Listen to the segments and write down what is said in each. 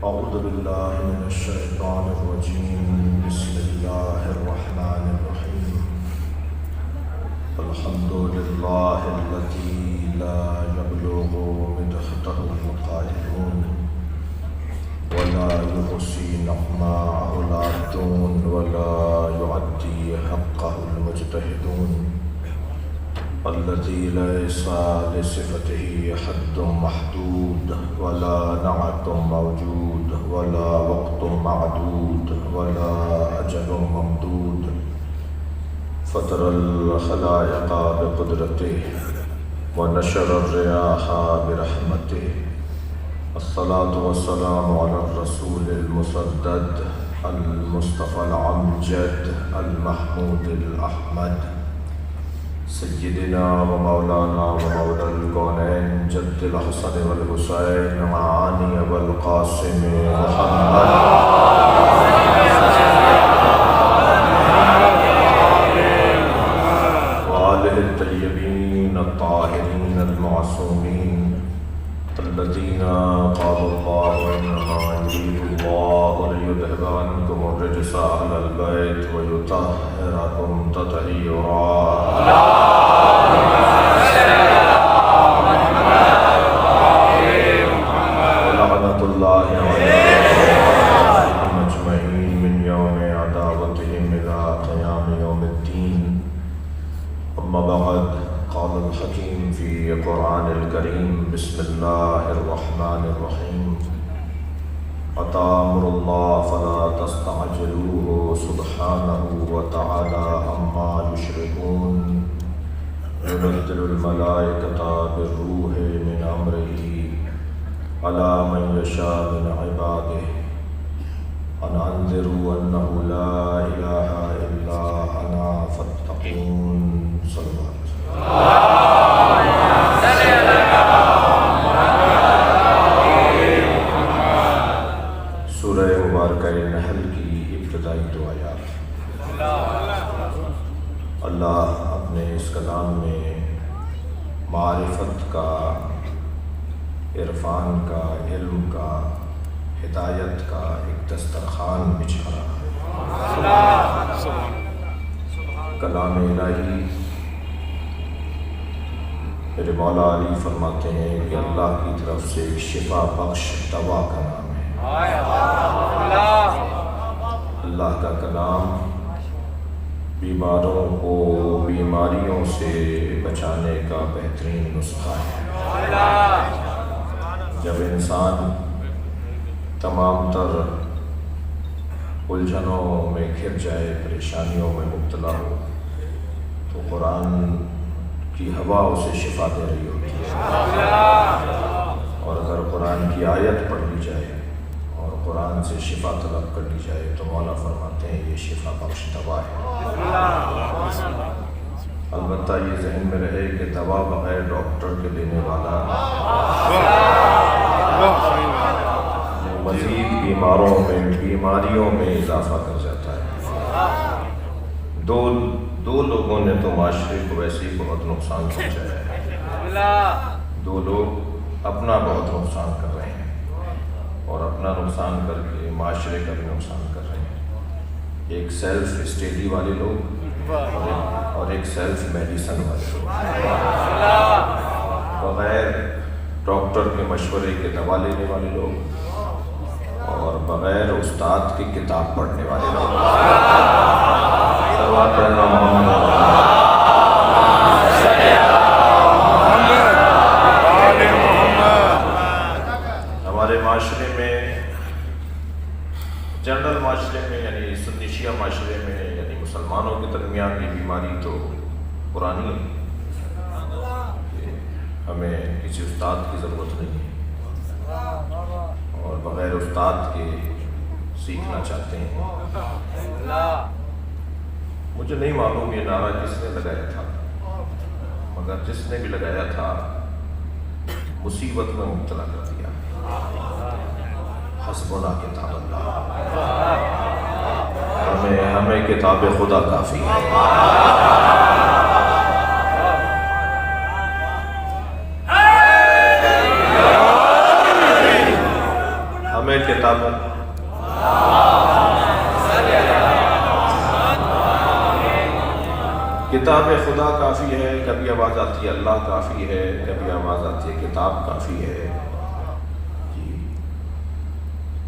أعوذ بالله من الشيطان الرجيم بسم الله الرحمن الرحيم الحمد لله الذي لا يبلغ مدحته القائلون ولا يحصي نعماءه العادون ولا يعدي حقه المجتهدون الذي ليس لصفته حد محدود ولا نعت موجود ولا وقت معدود ولا أجل ممدود فطر الخلائق بقدرته ونشر الرياح برحمته الصلاة والسلام على الرسول المسدد المصطفى العمجد المحمود الأحمد سيدنا ومولانا ومولى الكونين جد الحسن والحسين معاني والقاسم محمد وآله الطيبين الطاهرين المعصومين الذين قال الله إنما يريد الله ليذهب عنكم الرجس أهل البيت ويطهركم تطهيرا ولعنة الله عليهم أجمعين من يوم عداوتهم إلى قيام يوم الدين أما بعد قال الحكيم في القرآن الكريم بسم الله الرحمن الرحيم أتأمر الله فلا تستعجلوه سبحانه وتعالى عما يشركون ينزل الملائكة بالروح من أمره على من يشاء من عباده أن أنذروا أنه لا إله إلا أنا فاتقون صلى الله عليه وسلم سورہ مبارکہ نحل کی ابتدائی دعایات۔ اللہ اپنے اس کلام میں معرفت کا، عرفان کا، علم کا، ہدایت کا ایک دسترخوان بچھا رہا ہے۔ کلام الہی میرے مولا علی فرماتے ہیں کہ اللہ کی طرف سے ایک شفا بخش دوا کا نام ہے۔ اللہ کا کلام بیماروں کو بیماریوں سے بچانے کا بہترین نسخہ ہے۔ جب انسان تمام تر الجھنوں میں گھر جائے، پریشانیوں میں مبتلا ہو، تو قرآن کی ہوا اسے شفا دے رہی ہوتی ہے، اور اگر قرآن کی آیت پڑھ لی جائے اور قرآن سے شفا طلب کر لی جائے تو مولا فرماتے ہیں یہ شفا بخش دوا ہے۔ البتہ یہ ذہن میں رہے کہ دوا بغیر ڈاکٹر کے دینے والا مزید بیماریوں میں اضافہ کر جاتا ہے۔ دو لوگوں نے تو معاشرے کو ویسے ہی بہت نقصان پہنچایا ہے۔ دو لوگ اپنا بہت نقصان کر رہے ہیں اور اپنا نقصان کر کے معاشرے کا بھی نقصان کر رہے ہیں۔ ایک سیلف اسٹڈی والے لوگ اور ایک سیلف میڈیسن والے لوگ، بغیر ڈاکٹر کے مشورے کے دوا لینے والے لوگ اور بغیر استاد کی کتاب پڑھنے والے لوگ۔ ہمارے معاشرے میں، جنرل معاشرے میں، یعنی سنی شیعہ معاشرے میں، یعنی مسلمانوں کے درمیان یہ بیماری تو پرانی ہے۔ ہمیں کسی استاد کی ضرورت نہیں ہے اور بغیر استاد کے سیکھنا چاہتے ہیں۔ مجھے نہیں معلوم یہ نعرہ کس نے لگایا تھا، مگر جس نے بھی لگایا تھا مصیبت میں مبتلا کر دیا۔ حسبنا کتاب اللہ، ہمیں کتاب خدا کافی ہے۔ کتاب کتاب خدا کافی ہے، کبھی آواز آتی ہے اللہ کافی ہے، کبھی آواز آتی ہے کتاب کافی ہے.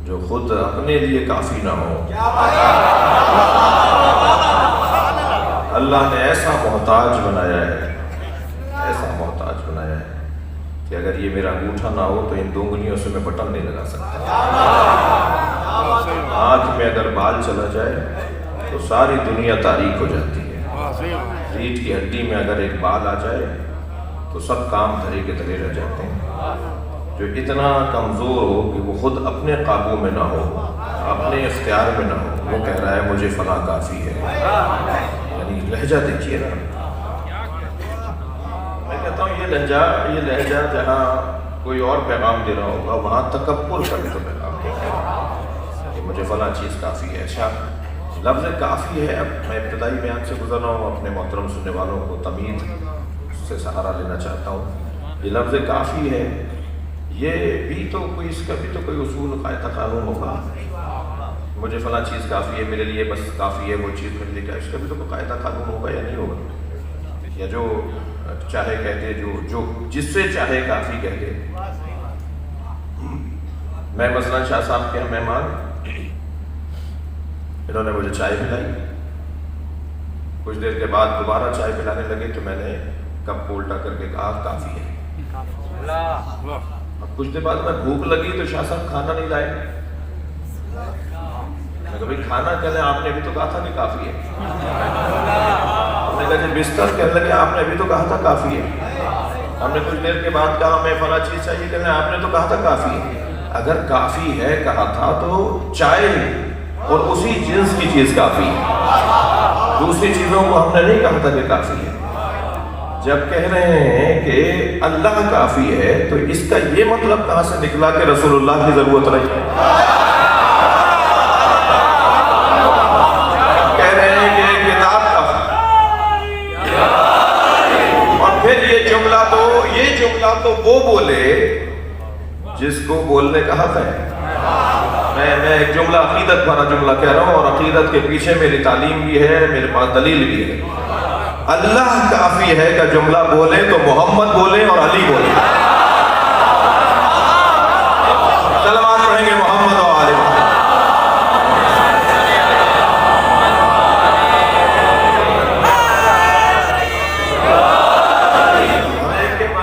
جو خود اپنے لیے کافی نہ ہو، اللہ نے ایسا محتاج بنایا ہے، ایسا محتاج بنایا ہے کہ اگر یہ میرا انگوٹھا نہ ہو تو ان دو انگلیوں سے میں بٹن نہیں لگا سکتا. آنکھ میں اگر بال چلا جائے تو ساری دنیا تاریک ہو جاتی ہے. ریڑھ کی ہڈی میں اگر ایک بال آ جائے تو سب کام دھرے کے دھرے رہ جاتے ہیں. جو اتنا کمزور ہو کہ وہ خود اپنے قابو میں نہ ہو، اپنے اختیار میں نہ ہو، وہ کہہ رہا ہے مجھے فلاں کافی ہے. یعنی لہجہ دیکھیے نا. میں کہتا ہوں یہ لہجہ جہاں کوئی اور پیغام دے رہا ہوگا وہاں تکبر کر کے پیغام دے رہا ہے کہ مجھے فلاں چیز کافی ہے. اچھا، لفظ کافی ہے. اب میں ابتدائی بیان سے گزر رہا ہوں، اپنے محترم سننے والوں کو تمیز سے سہارا لینا چاہتا ہوں. یہ لفظ کافی ہے، یہ بھی تو کوئی، اس کا بھی تو کوئی اصول قاعدہ قانون ہوگا. مجھے فلاں چیز کافی ہے، میرے لیے بس کافی ہے وہ چیز میرے لیے. اس کا بھی تو کوئی قاعدہ قانون ہوگا یا نہیں ہوگا؟ یا جو چاہے کہہ دے، جو جس سے چاہے کافی کہہ دے. میں مثلاً شاہ صاحب کے مہمان، انہوں نے مجھے چائے پلائی. کچھ دیر کے بعد دوبارہ چائے پلانے لگے تو میں نے کپ کو الٹا کر کے کہا کافی ہے. اب کچھ دیر بعد میں بھوک لگی تو شاہ صاحب کھانا نہیں لائے. میں کہا بھائی کھانا کہہ لیں، آپ نے ابھی تو کہا تھا کہ کافی ہے. ہم نے کہا جی بستر کہنے لگے، آپ نے ابھی تو کہا تھا کافی ہے. ہم نے کچھ دیر کے بعد کہا ہمیں فلاں چیز چاہیے، کہنے آپ نے تو کہا تھا کافی ہے. اگر کافی ہے کہا تھا تو چائے اور اسی جنس کی چیز کافی ہے. دوسری چیزوں کو ہم نے نہیں کہا تھا کہ کافی ہے. جب کہہ رہے ہیں کہ اللہ کافی ہے تو اس کا یہ مطلب کہاں سے نکلا کہ رسول اللہ کی ضرورت نہیں ہے؟ کہہ رہے ہیں کہ کتاب کافی. اور پھر یہ جملہ تو وہ بولے جس کو بولنے کا حق ہے. میں ایک جملہ عقیدت بھرا جملہ کہہ رہا ہوں، اور عقیدت کے پیچھے میری تعلیم بھی ہے، میرے پاس دلیل بھی ہے. اللہ کافی ہے کا جملہ بولے تو محمد بولے اور علی بولے. سلوات پڑھیں گے محمد و آل محمد.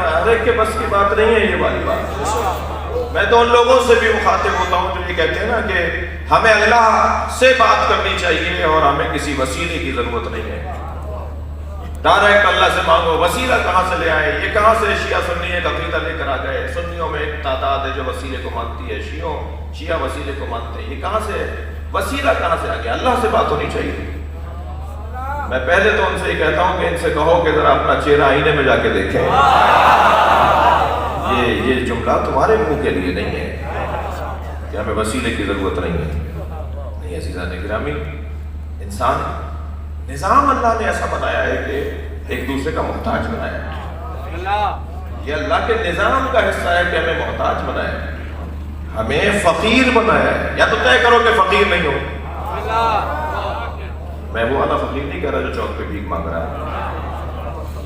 ہر ایک کے بس کی بات نہیں ہے یہ والی بات. میں تو ان لوگوں سے بھی مخاطب ہوتا ہوں جو یہ کہتے ہیں نا کہ ہمیں اللہ سے بات کرنی چاہیے اور ہمیں کسی وسیلے کی ضرورت نہیں ہے. ڈائریکٹ اللہ سے مانگو. وسیلہ کہاں سے لے آئے؟ یہ کہاں سے شیعہ سنی ایک عقیدہ لے کر آ گئے؟ سنیوں میں ایک تعداد ہے جو وسیلے کو مانتی ہے، شیعہ وسیلے کو مانتے ہیں. یہ کہاں سے وسیلہ کہاں سے آ گیا؟ اللہ سے بات ہونی چاہیے. میں پہلے تو ان سے یہ کہتا ہوں کہ ان سے کہو کہ ذرا اپنا چہرہ آئینے میں جا کے دیکھیں. یہ جملہ تمہارے منہ کے لیے نہیں ہے کہ ہمیں وسیلے کی ضرورت نہیں ہے. نہیں عزیزان گرامی، انسان نظام اللہ نے ایسا بنایا ہے کہ ایک دوسرے کا محتاج بنایا ہے. یہ اللہ کے نظام کا حصہ ہے کہ ہمیں محتاج بنایا ہے، ہمیں فقیر بنایا ہے. یا تو طے کرو کہ فقیر نہیں ہو. میں وہ والا فقیر نہیں کہہ رہا جو چوک پہ بھیک مانگ رہا ہے.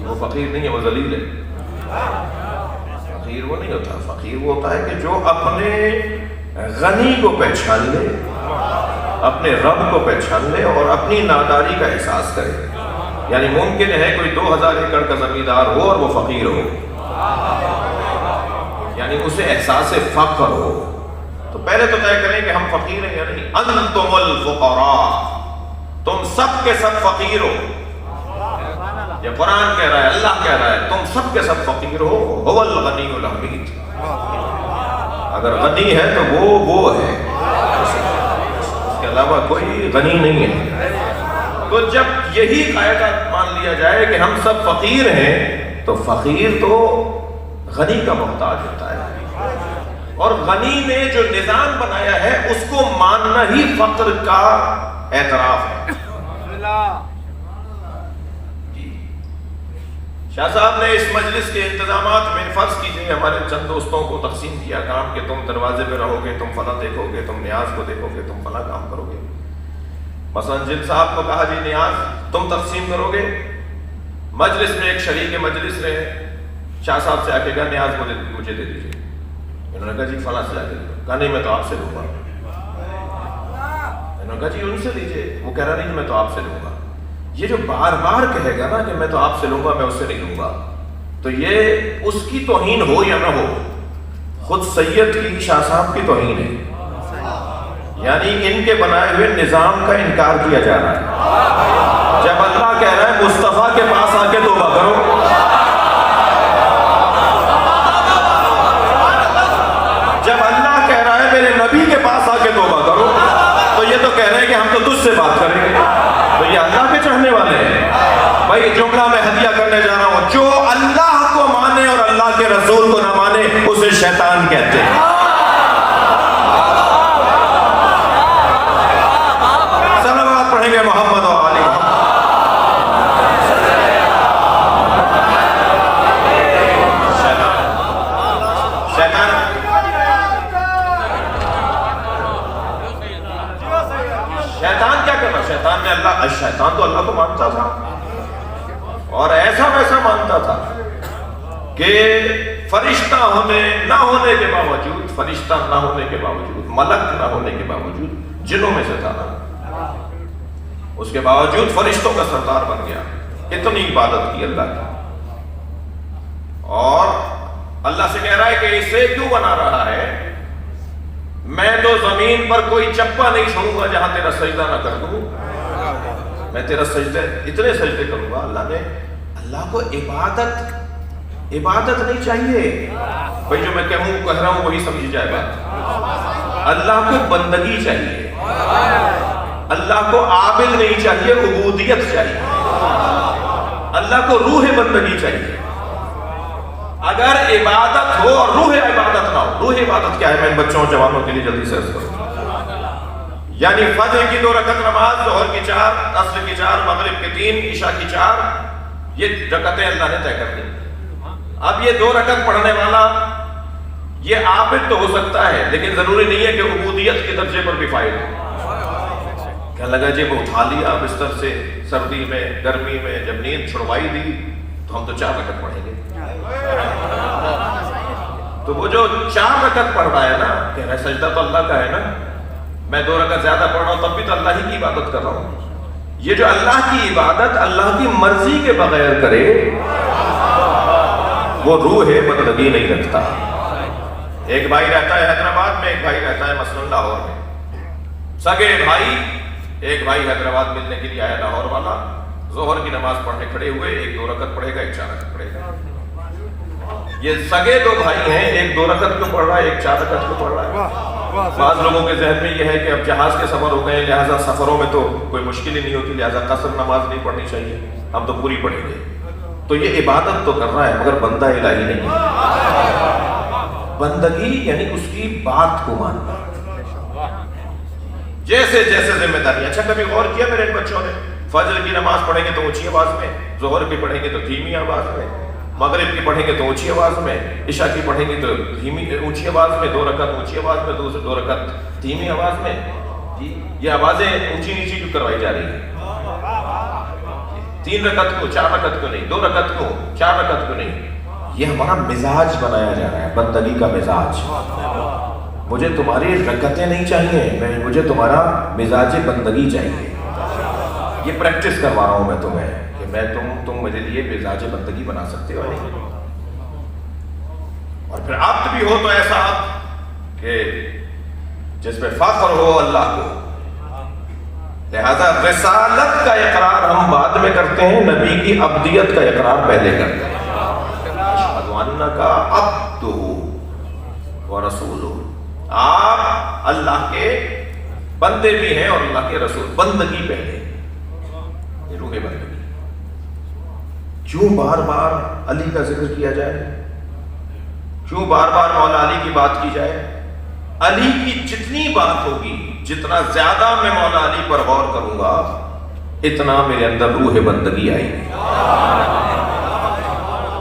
وہ فقیر نہیں ہے، وہ ذلیل ہے. فقیر وہ نہیں ہوتا. فقیر وہ ہوتا ہے کہ جو اپنے غنی کو پہچان لے، اپنے رب کو پہچان لے اور اپنی ناداری کا احساس کرے. یعنی ممکن ہے کوئی 2000 ایکڑ کا زمیندار ہو اور وہ فقیر ہو، یعنی اسے احساس فقر ہو. تو پہلے تو طے کریں کہ ہم فقیر ہیں یا نہیں. انتم الفقراء، تم سب کے سب فقیر ہو. یہ قرآن کہہ رہا ہے، اللہ کہہ رہا ہے تم سب کے سب فقیر ہو. هو الغنی الحمید. اگر غنی ہے تو وہ ہے، اس کے علاوہ کوئی غنی نہیں ہے. تو جب یہی قاعدہ مان لیا جائے کہ ہم سب فقیر ہیں تو فقیر تو غنی کا محتاج ہوتا ہے. اور غنی نے جو نظام بنایا ہے اس کو ماننا ہی فقر کا اعتراف ہے. شاہ صاحب نے اس مجلس کے انتظامات میں فرض کیجیے ہمارے چند دوستوں کو تقسیم کیا کام کہ تم دروازے پہ رہو گے، تم فلاں دیکھو گے، تم نیاز کو دیکھو گے، تم فلاں کام کرو گے۔ مثلا جن صاحب کو کہا جی نیاز تم تقسیم کرو گے، مجلس میں ایک شریک مجلس رہے، شاہ صاحب سے آ کے کہا نیاز مجھے دے دیجیے، انہوں نے کہا جی فلاں سے آ کے کہا نہیں میں تو آپ سے لوں گا، انہوں نے کہا جی ان سے لیجیے، وہ کہہ رہا نہیں میں تو آپ سے لوں گا۔ یہ جو بار بار کہے گا نا کہ میں تو آپ سے لوں گا، میں اس سے نہیں لوں گا، تو یہ اس کی توہین ہو یا نہ ہو، خود سید کی شاہ صاحب کی توہین ہے، یعنی ان کے بنائے ہوئے نظام کا انکار کیا جا رہا ہے۔ جب اللہ کہہ رہا ہے مصطفیٰ کے پاس آ کے توبہ کرو، جب اللہ کہہ رہا ہے میرے نبی کے پاس آ کے توبہ کرو، تو یہ تو کہہ رہے ہیں کہ ہم تو تجھ سے بات کریں گے، تو یہ اللہ کے چاہنے والے ہیں۔ بھائی جملہ میں ہدیہ کرنے جا رہا ہوں، جو اللہ کو مانے اور اللہ کے رسول کو نہ مانے اسے شیطان کہتے ہیں۔ صلوات پڑھیں گے محمد و آل محمد۔ شیطان کیا کرنا؟ شیطان تو اللہ کو مانتا تھا اور ایسا ویسا مانتا تھا کہ فرشتہ نہ ہونے کے باوجود، فرشتہ نہ ہونے کے باوجود، ملک نہ ہونے کے باوجود جنوں میں سے تھا، اس کے باوجود فرشتوں کا سردار بن گیا، اتنی عبادت کی اللہ کی، اور اللہ سے کہہ رہا ہے کہ اسے کیوں بنا رہا ہے؟ میں تو زمین پر کوئی چپا نہیں چھوڑوں گا جہاں تیرا سجدہ نہ کر دوں، میں تیرا سجدہ اتنے سجدے کروں گا۔ اللہ کو عبادت نہیں چاہیے بھائی، جو میں کہہ رہا ہوں وہی سمجھی جائے بات۔ اللہ کو بندگی چاہیے، اللہ کو عابد نہیں چاہیے، عبودیت چاہیے، اللہ کو روح بندگی چاہیے۔ اگر عبادت ہو اور روح عبادت نہ ہو، روح عبادت کیا ہے میں ان بچوں اور جوانوں کے لیے جلدی سے عرض کروں، یعنی فجر کی 2 رکعت نماز، ظہر کی 4، عصر کی 4، مغرب کی 3، عشاء کی 4، یہ رکعتیں اللہ نے طے کر دی۔ اب یہ 2 رکعت پڑھنے والا یہ عابد تو ہو سکتا ہے، لیکن ضروری نہیں ہے کہ عبودیت کے درجے پر بھی فائل ہو۔ کہنے لگا جی وہ اٹھا لیا بستر سے سردی میں گرمی میں، جب نیند چھڑوائی دی تو ہم تو 4 رکعت پڑھیں گے۔ تو وہ جو 4 رکعت پڑھ رہا ہے نا، کہہ رہا ہے سجدہ تو اللہ کا ہے نا، میں 2 رکعت زیادہ پڑھ رہا ہوں تب بھی تو اللہ ہی کی عبادت کر رہا ہوں۔ یہ جو اللہ کی عبادت اللہ کی مرضی کے بغیر کرے وہ روح بندگی نہیں رکھتا۔ ایک بھائی رہتا ہے حیدرآباد میں، ایک بھائی رہتا ہے مثلا لاہور میں، سگے بھائی، ایک بھائی حیدرآباد ملنے کے لیے آیا لاہور والا، ظہر کی نماز پڑھنے کھڑے ہوئے، ایک 2 رکعت پڑھے گا، ایک 4 رکعت پڑھے گا۔ یہ سگے 2 بھائی ہیں، ایک 2 رکعت کیوں پڑھ رہا ہے، ایک 4 رکعت کیوں پڑھ رہا ہے؟ بعض لوگوں کے ذہن میں یہ ہے کہ اب جہاز کے سفر ہو گئے، لہٰذا سفروں میں تو کوئی مشکل ہی نہیں ہوتی، لہٰذا قصر نماز نہیں پڑھنی چاہیے، ہم تو پوری پڑھیں گے۔ تو یہ عبادت تو کر رہا ہے مگر بندہ الہی نہیں ہے۔ بندگی یعنی اس کی بات کو ماننا، جیسے جیسے ذمہ داری۔ اچھا کبھی غور کیا میرے ان بچوں نے؟ فجر کی نماز پڑھیں گے تو اونچی آواز میں، ظہر کی پڑھیں گے تو دھیمی آواز میں، مغرب کی پڑھیں گے تو اونچی آواز میں، عشاء کی پڑھیں گے تو دھیمی اونچی آواز میں، 2 رکعت اونچی آواز میں، 2 رکعت دھیمی آواز میں۔ جی یہ آوازیں اونچی نیچی کیوں کروائی جا رہی ہیں؟ 3 رکعت کیوں، 4 رکعت کیوں نہیں، 2 رکعت کیوں، 4 رکعت کیوں نہیں؟ یہ ہمارا مزاج بنایا جا رہا ہے، بندگی کا مزاج۔ مجھے تمہاری رکعتیں نہیں چاہیے، مجھے تمہارا مزاج بندگی چاہیے۔ یہ پریکٹس کروا رہا ہوں میں تمہیں کہ میں تم میرے لیے مزاج بندگی بنا سکتے ہو نہیں؟ اور پھر عبد بھی ہو تو ایسا عبد کہ جس میں فخر ہو اللہ کو۔ لہذا رسالت کا اقرار ہم بعد میں کرتے ہیں، نبی کی عبدیت کا اقرار پہلے کرتے ہیں۔ اشہد انک عبدہ ورسولہ، آپ اللہ کے بندے بھی ہیں اور اللہ کے رسول۔ بندگی پہلے، یہ روح بندگی۔ کیوں بار بار علی کا ذکر کیا جائے؟ کیوں بار بار مولا علی کی بات کی جائے؟ علی کی جتنی بات ہوگی، جتنا زیادہ میں مولا علی پر غور کروں گا، اتنا میرے اندر روح بندگی آئے گی۔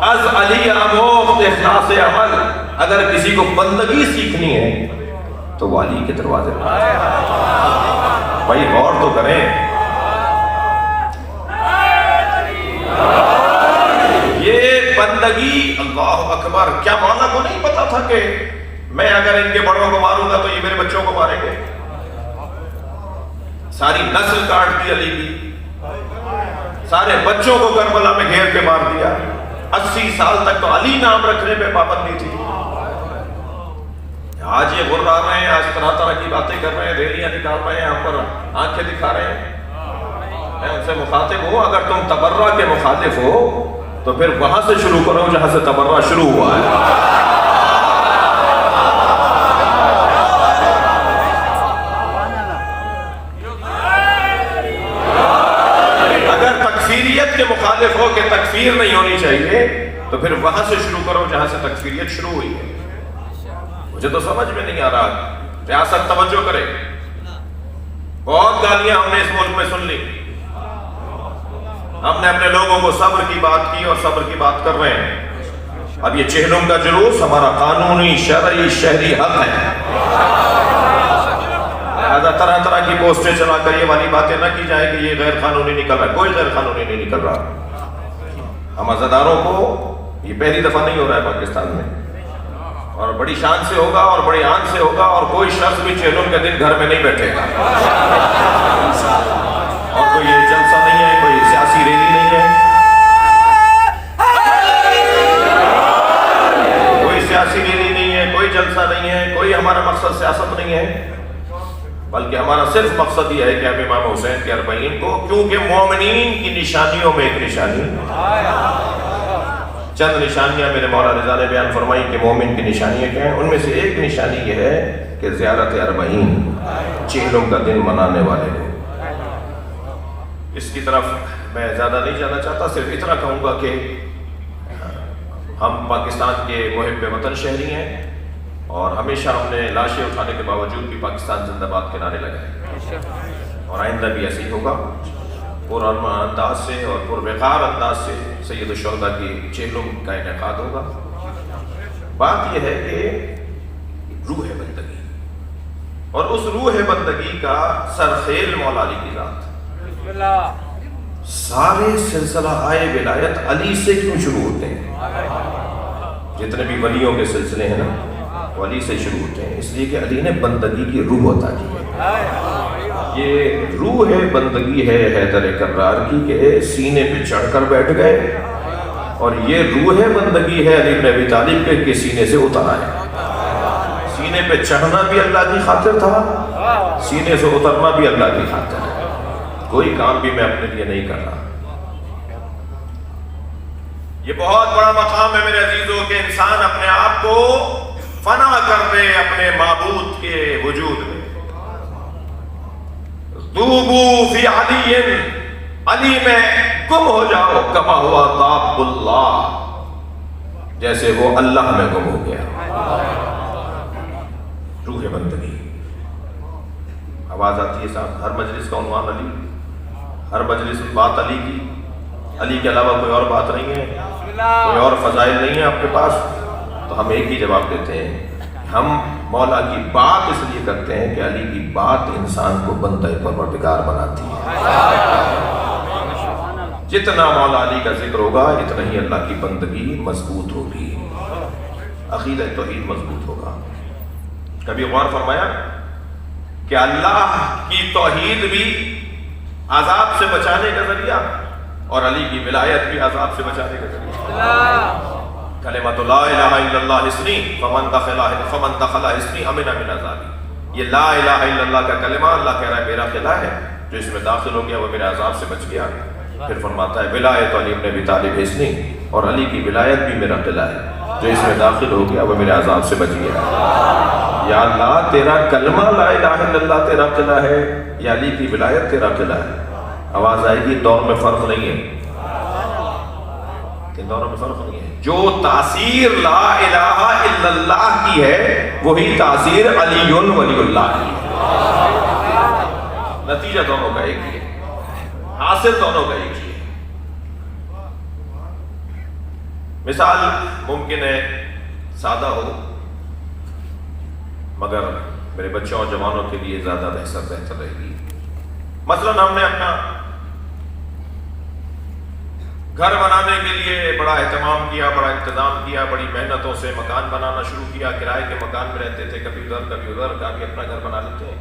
از علی آموخت اخلاص عمل. اگر کسی کو بندگی سیکھنی ہے تو وہ علی کے دروازے پر. بھائی غور تو کریں. یہ بندگی اللہ اکبر. کیا مولا کو نہیں پتا تھا کہ میں اگر ان کے بڑوں کو ماروں گا تو یہ میرے بچوں کو ماریں گے؟ ساری نسل کاٹ دی علی کی. سارے بچوں کو کربلا میں گھیر کے مار دیا. 80 سال تک تو علی نام رکھنے پہ پابندی تھی. آج یہ غر آ رہے ہیں, آج طرح طرح کی باتیں کر رہے ہیں, ریلیاں نکال رہے ہیں, ہم پر آنکھیں دکھا رہے ہیں. میں ان سے مخاطب ہوں, اگر تم تبرہ کے مخالف ہو تو پھر وہاں سے شروع کرو جہاں سے تبرہ شروع ہوا ہے. اگر تکفیریت کے مخالف ہو کہ تکفیر نہیں ہونی چاہیے تو پھر وہاں سے شروع کرو جہاں سے تکفیریت شروع ہوئی ہے. مجھے تو سمجھ میں نہیں آ رہا. ریاست توجہ کرے. بہت گالیاں ہم نے اس ملک میں سن لی. ہم نے اپنے لوگوں کو صبر کی بات کی اور صبر کی بات کر رہے ہیں. اب یہ چہلم کا جلوس ہمارا قانونی شرعی شہری حق ہے. لہذا طرح طرح کی پوسٹیں چلا کر یہ والی باتیں نہ کی جائیں کہ یہ غیر قانونی نکل رہا ہے. کوئی غیر قانونی نہیں نکل رہا. ہم عزاداروں کو یہ پہلی دفعہ نہیں ہو رہا ہے پاکستان میں, اور بڑی شان سے ہوگا اور بڑی آن سے ہوگا, اور کوئی شخص بھی چہلم کے دن گھر میں نہیں بیٹھے گا. اور کوئی یہ جلسہ نہیں ہے, کوئی سیاسی ریلی نہیں ہے, کوئی سیاسی ریلی نہیں ہے, کوئی جلسہ نہیں ہے, کوئی ہمارا مقصد سیاست نہیں ہے, بلکہ ہمارا صرف مقصد یہ ہے کہ اب امام حسین کے 40 کو, کیونکہ مومنین کی نشانیوں میں ایک نشانی, چند نشانیاں میرے مولا رضا نے بیان فرمائی کہ مومن کی نشانیاں کیا ہیں. ان میں سے ایک نشانی یہ ہے کہ زیارت 40 چہلم کا دن منانے والے کو. اس کی طرف میں زیادہ نہیں جانا چاہتا, صرف اتنا کہوں گا کہ ہم پاکستان کے محب وطن شہری ہیں, اور ہمیشہ ہم نے لاشیں اٹھانے کے باوجود بھی پاکستان زندہ باد کے نعرے لگائے, اور آئندہ بھی ایسے ہی ہوگا. پرامن انداز سے اور پروقار انداز سے سید الشہداء کی چہلم کا انعقاد ہوگا. بات یہ ہے کہ روح بندگی, اور اس روح بندگی کا سرخیل مولا علی کی ذات. سارے سلسلہ آئے ولایت علی سے کیوں شروع ہوتے ہیں؟ جتنے بھی ولیوں کے سلسلے ہیں نا, وہ علی سے شروع ہوتے ہیں, اس لیے کہ علی نے بندگی کی روح عطا کی ہے. یہ روح بندگی ہے حیدر کرار کی کہ سینے پہ چڑھ کر بیٹھ گئے, اور یہ روح بندگی ہے علی بن ابی طالب کے سینے سے اترا ہے. سینے پہ چڑھنا بھی اللہ کی خاطر تھا, سینے سے اترنا بھی اللہ کی خاطر ہے. کوئی کام بھی میں اپنے لیے نہیں کر رہا. یہ بہت بڑا مقام ہے میرے عزیزوں کہ انسان اپنے آپ کو فنا کر دے اپنے معبود کے وجود میں. ذوبو فی علی, علی میں گم ہو جاؤ, کما ہوا ذاب اللہ, جیسے وہ اللہ میں گم ہو گیا. روح بندگی. آواز آتی ہے صاحب, ہر مجلس کا عنوان علی, ہر مجلس بات علی کی, علی کے علاوہ کوئی اور بات نہیں ہے, کوئی اور فضائل نہیں ہے آپ کے پاس. تو ہم ایک ہی جواب دیتے ہیں, ہم مولا کی بات اس لیے کرتے ہیں کہ علی کی بات انسان کو بندہ پروردگار بناتی ہے. جتنا مولا علی کا ذکر ہوگا اتنا ہی اللہ کی بندگی مضبوط ہوگی, عقیدہ توحید مضبوط ہوگا. کبھی غور فرمایا کہ اللہ کی توحید بھی عذاب سے بچانے کا ذریعہ, اور علی کی ولایت بھی عذاب سے بچانے کا ذریعہ. کلمۃ لا الہ الا اللہ حصنی فمن دخل حصنی امن من عذابی. یہ لا الہ الا اللہ کا کلمہ اللہ کہہ رہا ہے میرا قلعہ ہے, جو اس میں داخل ہو گیا وہ میرے عذاب سے بچ گیا. پھر فرماتا ہے ولایت علی بن ابی طالب حصنی, اور علی کی ولایت بھی میرا قلعہ ہے, جو اس میں داخل ہو گیا وہ میرے عذاب سے بچ گیا. یا اللہ تیرا کلمہ لا الہ الا اللہ تیرا قلعہ ہے, یا علی کی ولایت تیرا قلعہ ہے. آواز آئے گی دور میں فرق نہیں ہے, ان دوروں میں فرق نہیں ہے. جو تاثیر لا الہ الا اللہ کی ہے وہی تاثیر علی ولی اللہ کی ہے. نتیجہ دونوں کا ایک ہی ہے, حاصل دونوں کا ایک ہی ہے. مثال ممکن ہے سادہ ہو مگر میرے بچوں اور جوانوں کے لیے زیادہ بہتر رہے گی۔ مثلا ہم نے اپنا گھر بنانے کے لیے بڑا اہتمام کیا، بڑا انتظام کیا، بڑی محنتوں سے مکان بنانا شروع کیا، کرائے کے مکان میں رہتے تھے، کبھی ادھر کبھی ادھر، کبھی اپنا گھر بنا لیتے ہیں،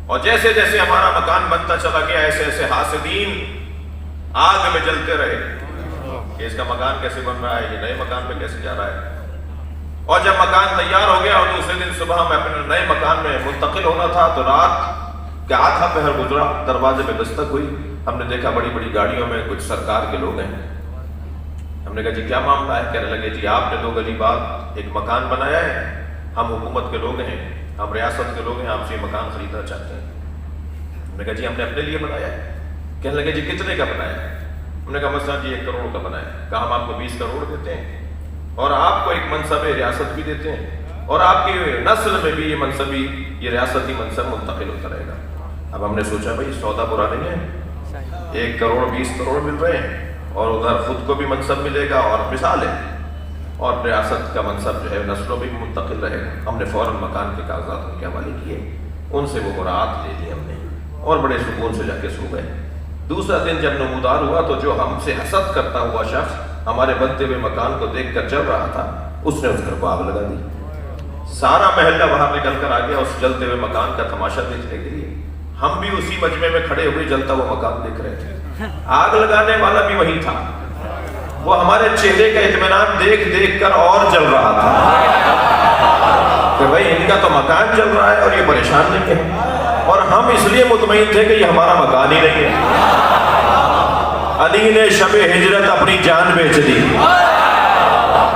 اور جیسے جیسے ہمارا مکان بنتا چلا گیا ایسے ایسے حاسدین آگ میں جلتے رہے کہ اس کا مکان کیسے بن رہا ہے، یہ نئے مکان میں کیسے جا رہا ہے۔ اور جب مکان تیار ہو گیا اور دوسرے دن صبح میں اپنے نئے مکان میں منتقل ہونا تھا تو رات کا آدھا پہر گزرا، دروازے میں دستک ہوئی، ہم نے دیکھا بڑی بڑی گاڑیوں میں کچھ سرکار کے لوگ ہیں۔ ہم نے کہا جی کیا معاملہ ہے؟ کہنے لگے جی آپ نے 2 گلی بعد ایک مکان بنایا ہے، ہم حکومت کے لوگ ہیں، ہم ریاست کے لوگ ہیں، آپ سے یہ مکان خریدنا چاہتے ہیں۔ ہم نے کہا جی ہم نے اپنے لیے بنایا ہے۔ کہنے لگے جی کتنے کا بنایا ہے؟ ہم نے کہا مثلا جی 1 کروڑ کا بنایا ہے۔ کہا ہم آپ کو 20 کروڑ دیتے ہیں اور آپ کو ایک منصب ریاست بھی دیتے ہیں اور آپ کی نسل میں بھی یہ ریاستی منصب منتقل ہوتا رہے گا۔ اب ہم نے سوچا بھائی سودا برا نہیں ہے، 1 کروڑ 20 کروڑ مل رہے ہیں اور ادھر خود کو بھی منصب ملے گا اور مثال ہے، اور ریاست کا منصب جو ہے نسلوں بھی منتقل رہے گا۔ ہم نے فوراً مکان کے کاغذات ان کے حوالے کیے، ان سے وہ مراعات لے لی ہم نے اور بڑے سکون سے جا کے سو گئے۔ دوسرا دن جب نمودار ہوا تو جو ہم سے حسد کرتا ہوا شخص ہمارے بنتے ہوئے مکان کو دیکھ کر چل رہا تھا، اس نے اس گھر کو آگ لگا دی۔ سارا محلہ باہر نکل کر آ گیا اس جلتے ہوئے مکان کا تماشا دیکھنے کے لیے۔ ہم بھی اسی مجمع میں کھڑے ہوئے جلتا ہوا مکان دیکھ رہے تھے، آگ لگانے والا بھی وہی تھا، وہ ہمارے چہرے کا اطمینان دیکھ دیکھ کر اور جل رہا تھا کہ بھائی ان کا تو مکان جل رہا ہے اور یہ پریشان نہیں ہے، اور ہم اس لیے مطمئن تھے کہ یہ ہمارا مکان ہی نہیں ہے۔ علی نے شب ہجرت اپنی جان بیچ دی،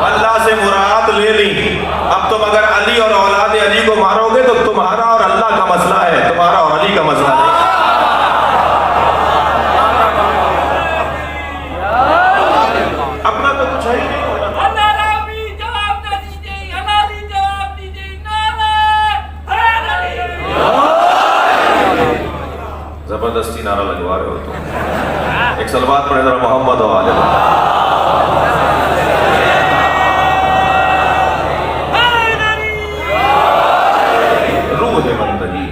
اللہ سے مراد لے لی۔ اب تم اگر علی اور اولاد علی کو مارو گے تو تمہارا اور اللہ کا مسئلہ ہے، تمہارا اور علی کا مسئلہ نہیں۔ اپنا تو کچھ ہے ہی نہیں۔ زبردستی نعرہ لگوا رہے ہو تم، ایک صلوات پڑھے ذرا محمد و آل محمد۔ روح بندگی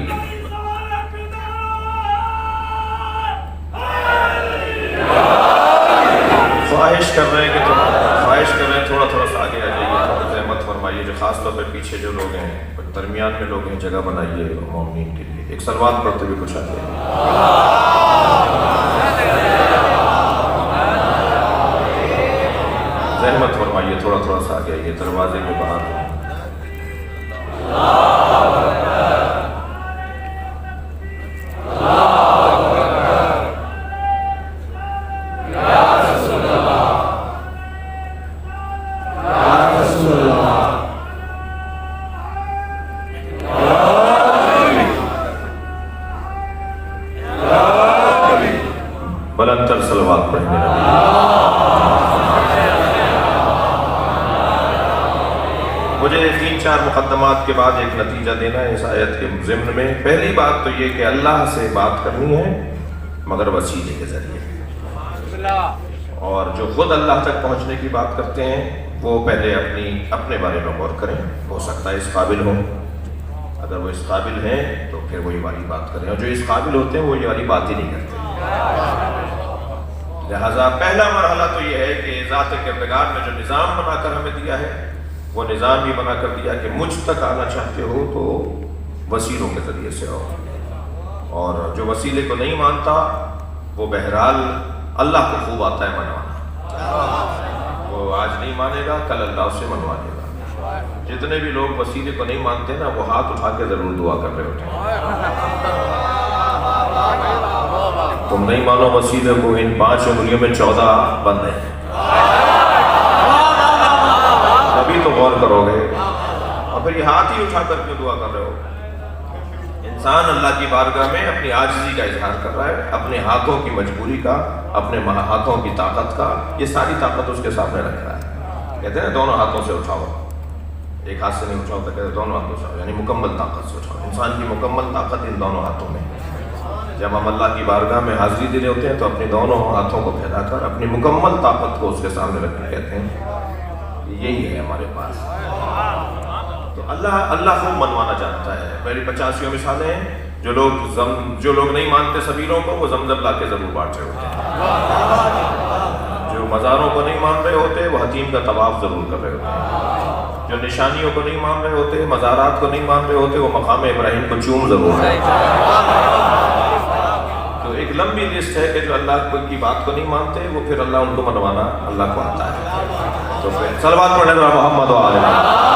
خواہش کر رہے ہیں کہ تھوڑا سا آگے آ جائیے، تھوڑا رحمت فرمائیے، جو خاص طور پہ پیچھے جو لوگ ہیں درمیان میں لوگ ہیں، جگہ بنائیے مومنین کے لیے، ایک صلوات پڑھتے ہوئے کچھ آگے رحمت فرمائیے، تھوڑا سا آگے آئیے، دروازے کے باہر۔ بلند تر صلوات پڑھنے لگے۔ مجھے 3-4 مقدمات کے بعد ایک نتیجہ دینا ہے اس آیت کے ضمن میں۔ پہلی بات تو یہ کہ اللہ سے بات کرنی ہے مگر وسیلے کے ذریعے، اور جو خود اللہ تک پہنچنے کی بات کرتے ہیں وہ پہلے اپنے بارے میں غور کریں، ہو سکتا ہے اس قابل ہوں، اگر وہ اس قابل ہیں تو پھر وہی والی بات کریں، اور جو اس قابل ہوتے ہیں وہ یہ والی بات ہی نہیں کرتے۔ لہذا پہلا مرحلہ تو یہ ہے کہ ذات کردگار نے جو نظام بنا کر ہمیں دیا ہے وہ نظام بھی بنا کر دیا کہ مجھ تک آنا چاہتے ہو تو وسیلوں کے ذریعے سے آؤ، اور جو وسیلے کو نہیں مانتا وہ بہرحال اللہ کو خوب آتا ہے منوانا، وہ آج نہیں مانے گا کل اللہ سے منوا لے گا۔ جتنے بھی لوگ وسیلے کو نہیں مانتے نا وہ ہاتھ اٹھا کے ضرور دعا کر رہے ہوتے ہیں۔ تم نہیں مانو وسیلے کو، ان 5 انگلیوں میں 14 بند ہیں، ابھی تو غور کرو گے، اور پھر یہ ہاتھ ہی اٹھا کر کے دعا کر رہے ہو۔ انسان اللہ کی بارگاہ میں اپنی عاجزی کا اظہار کر رہا ہے، اپنے ہاتھوں کی مجبوری کا، اپنے ہاتھوں کی طاقت کا، یہ ساری طاقت اس کے سامنے رکھ رہا ہے۔ کہتے ہیں دونوں ہاتھوں سے اٹھاؤ، ایک ہاتھ سے نہیں اٹھاؤ تو کہتے ہیں دونوں ہاتھوں سے اٹھاؤ، یعنی مکمل طاقت سے اٹھاؤ۔ انسان کی مکمل طاقت ان دونوں ہاتھوں میں، جب ہم اللہ کی بارگاہ میں حاضری دینے ہوتے ہیں تو اپنے دونوں ہاتھوں کو پھیلا کر اپنی مکمل طاقت کو اس کے سامنے رکھ کے کہتے ہیں کہ یہی ہے ہمارے پاس. تو اللہ خوب منوانا جانتا ہے. میری 85 مثالیں ہیں. جو لوگ نہیں مانتے سبیلوں کو وہ زمزم لا کے ضرور بانٹ رہے ہوتے ہیں. جو مزاروں کو نہیں مان رہے ہوتے وہ حتیم کا طواف ضرور کر رہے ہوتے ہیں. جو نشانیوں کو نہیں مان رہے ہوتے، مزارات کو نہیں مان رہے ہوتے، وہ مقام ابراہیم کو چوم ضرور رہے ہوتے ہیں. تو ایک لمبی لسٹ ہے کہ جو اللہ کی بات کو نہیں مانتے وہ پھر اللہ ان کو منوانا اللہ کو آتا ہے. تو پھر صلوات پڑھنے دو محمد و آل محمد.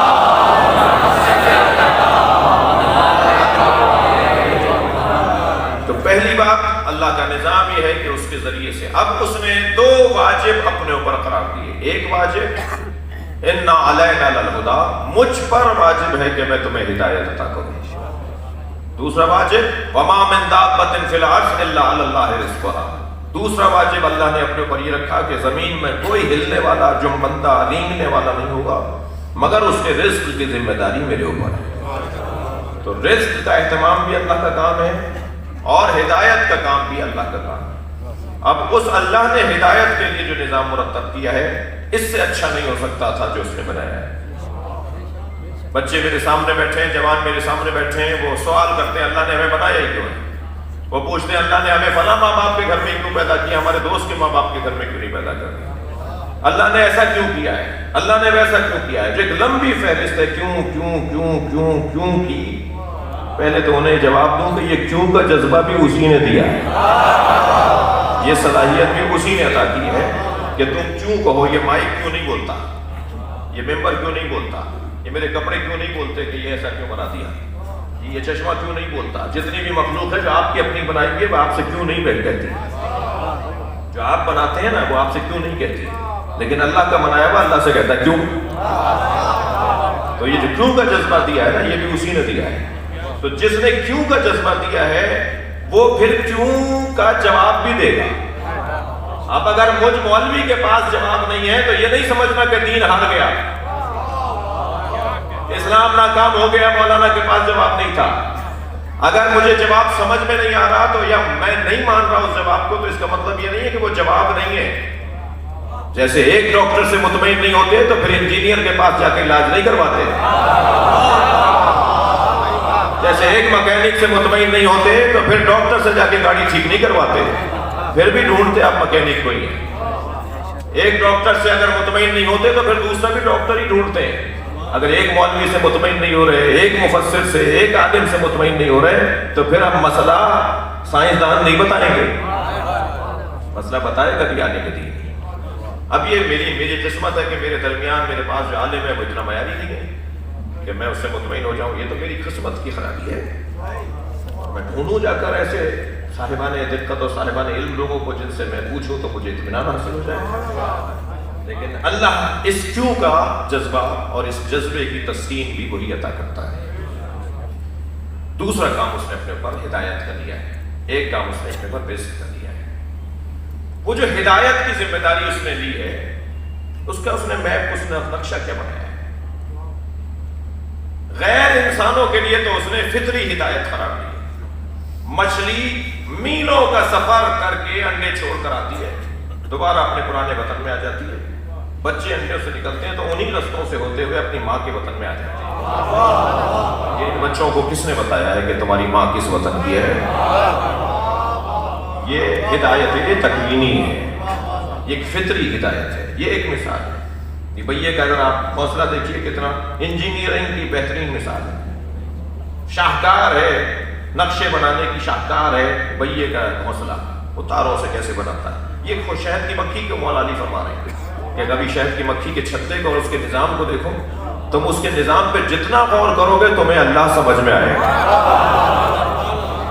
تو پہلی بات اللہ کا نظام یہ ہے کہ اس کے ذریعے سے اب اس نے 2 واجب اپنے اوپر قرار دیے. ایک واجب اِنَّ عَلَيْنَا لَلْهُدَىٰ، مجھ پر واجب ہے کہ میں تمہیں ہدایت عطا کروں. دوسرا واجب وَمَا مِن دَابَّةٍ فِي الْأَرْضِ إِلَّا عَلَى اللَّهِ رِزْقُهَا. دوسرا واجب اللہ نے اپنے اوپر یہ رکھا کہ زمین میں کوئی ہلنے والا، جنبندہ، رینگنے والا نہیں ہوگا مگر اس کے رزق کی ذمہ داری میرے اوپر ہے. تو رزق کا اہتمام بھی اللہ کا کام ہے اور ہدایت کا کام بھی اللہ کا کام ہے. اب اس اللہ نے ہدایت کے لیے جو نظام مرتب کیا ہے اس سے اچھا نہیں ہو سکتا تھا جو اس نے بنایا ہے. بچے میرے سامنے بیٹھے ہیں، جوان میرے سامنے بیٹھے ہیں، وہ سوال کرتے ہیں اللہ نے ہمیں بنایا ہی کیوں ہے. وہ پوچھتے ہیں اللہ نے ہمیں فلاں ماں باپ کے گھر میں کیوں پیدا کیا، ہمارے دوست کے ماں باپ کے گھر میں کیوں نہیں پیدا کر دیا. اللہ نے ایسا کیوں کیا ہے، اللہ نے ویسا کیوں کیا ہے. جو ایک لمبی فہرست ہے کیوں کیوں کیوں کیوں کیوں کی. پہلے تو انہیں جواب دوں کہ یہ کیوں کا جذبہ بھی اسی نے دیا ہے. یہ صلاحیت بھی اسی نے عطا کی ہے کہ تم کیوں کہو. یہ مائک کیوں نہیں بولتا، یہ ممبر کیوں نہیں بولتا، یہ میرے کپڑے کیوں نہیں بولتے کہ یہ ایسا کیوں بنا دیا، یہ چشمہ کیوں نہیں بولتا. جتنی بھی مخلوق ہے جو آپ کی اپنی بنائی ہے وہ آپ سے کیوں نہیں کہتی. جو آپ بناتے ہیں نا وہ آپ سے کیوں نہیں کہتی، لیکن اللہ کا بنایا ہوا اللہ سے کہتا ہے کیوں. تو یہ جو کیوں کا جذبہ دیا ہے نا یہ بھی اسی نے دیا ہے. تو جس نے کیوں کا جذبہ دیا ہے وہ پھر کیوں کا جواب بھی دے گا. اب اگر مجھ مولوی کے پاس جواب نہیں ہے تو یہ نہیں سمجھنا کہ دین ہار گیا، اسلام ناکام ہو گیا، مولانا کے پاس جواب نہیں تھا. اگر مجھے جواب سمجھ میں نہیں آ رہا تو یا میں نہیں مان رہا اس جواب کو تو اس کا مطلب یہ نہیں ہے کہ وہ جواب نہیں ہے. جیسے ایک ڈاکٹر سے مطمئن نہیں ہوتے تو پھر انجینئر کے پاس جا کے علاج نہیں کرواتے. جیسے ایک مکینک سے مطمئن نہیں ہوتے تو پھر ڈاکٹر سے جا کے گاڑی ٹھیک نہیں کرواتے، پھر بھی ڈھونڈتے آپ مکینک کو ہی. ایک ڈاکٹر سے اگر مطمئن نہیں ہوتے تو پھر دوسرا بھی ڈاکٹر ہی ڈھونڈتے ہیں. اگر ایک مولوی سے مطمئن نہیں ہو رہے، ایک مفسر سے، ایک عالم سے مطمئن نہیں ہو رہے تو پھر ہم مسئلہ سائنسدان نہیں بتائیں گے، مسئلہ بتائے گا کہ آنے کے دین. اب یہ میری قسمت ہے کہ میرے درمیان میرے پاس جو عالم ہے وہ اتنا معیاری نہیں ہے کہ میں اس سے مطمئن ہو جاؤں. یہ تو میری قسمت کی خرابی ہے. میں ڈھونڈوں جا کر ایسے صاحبان دقت اور صاحبان علم لوگوں کو جن سے میں پوچھوں تو مجھے اطمینان حاصل ہو جائے. لیکن اللہ اس کیوں کا جذبہ اور اس جذبے کی تسکین بھی وہی عطا کرتا ہے. دوسرا کام اس نے اپنے اوپر ہدایت کا لیا ہے، ایک کام اس نے اپنے اوپر رزق کا لیا ہے. وہ جو ہدایت کی ذمہ داری اس نے لی ہے اس کا اس نے میپ، اس نے نقشہ کیا بنایا ہے. غیر انسانوں کے لیے تو اس نے فطری ہدایت قرار دی ہے. مچھلی میلوں کا سفر کر کے انڈے چھوڑ کر آتی ہے، دوبارہ اپنے پرانے وطن میں آ جاتی ہے. بچے انڈے سے نکلتے ہیں تو انہی رستوں سے ہوتے ہوئے اپنی ماں کے وطن میں آ جاتے ہیں. یہ بچوں کو کس نے بتایا ہے کہ تمہاری ماں کس وطن کی ہے؟ یہ ہدایت ہے، یہ تکوینی ہے، یہ ایک فطری ہدایت ہے. یہ ایک مثال ہے. یہ بھئیے کا اگر آپ حوصلہ دیکھیے کتنا انجینئرنگ کی بہترین مثال ہے. شاہکار ہے، نقشے بنانے کی شاہکار ہے بھئیے کا حوصلہ. وہ تاروں سے کیسے بناتا ہے. یہ خود شہد کی مکھی کو مولا علی فرما رہے ہیں کہ کبھی شہد کی مکھی کے چھتے کو اور اس کے نظام کو دیکھو، تم اس کے نظام پہ جتنا غور کرو گے تمہیں اللہ سمجھ میں آئے گا.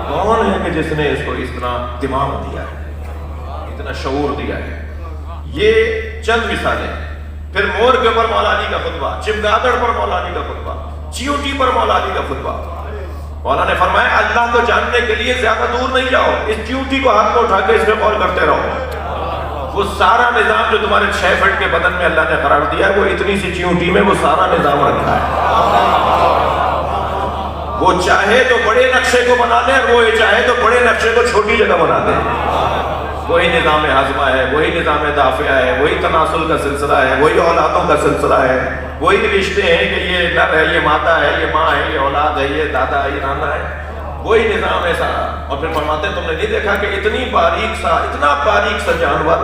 کون ہے کہ جس نے اس کو اس طرح دماغ دیا ہے، اتنا شعور دیا ہے. یہ چند مثالیں. پھر مور کے اوپر مولا علی کا خطبہ، چمگادڑ پر مولا علی کا خطبہ، چیونٹی پر مولا علی کا خطبہ. مولا نے فرمایا اللہ کو جاننے کے لیے زیادہ دور نہیں جاؤ، اس چیونٹی کو ہاتھ میں اٹھا کے اس میں قول کرتے رہو. وہ سارا نظام جو تمہارے 6 فٹ کے بدن میں اللہ نے قرار دیا ہے وہ اتنی سی چیونٹی میں وہ سارا نظام رکھا ہے. وہ چاہے تو بڑے نقشے کو بنا دے اور وہ چاہے تو بڑے نقشے کو چھوٹی جگہ بنا دے. وہی نظام ہاضمہ ہے, وہی نظام دافعہ ہے, وہی تناسل کا سلسلہ ہے, وہی اولادوں کا سلسلہ ہے, وہی رشتے ہیں کہ یہ نر ہے, یہ مادہ ہے, یہ ماں ہے, یہ اولاد ہے, یہ دادا ہے, یہ نانا ہے. وہی نظام ہے سارا. اور پھر فرماتے ہیں تم نے نہیں دیکھا کہ اتنا باریک سا جانور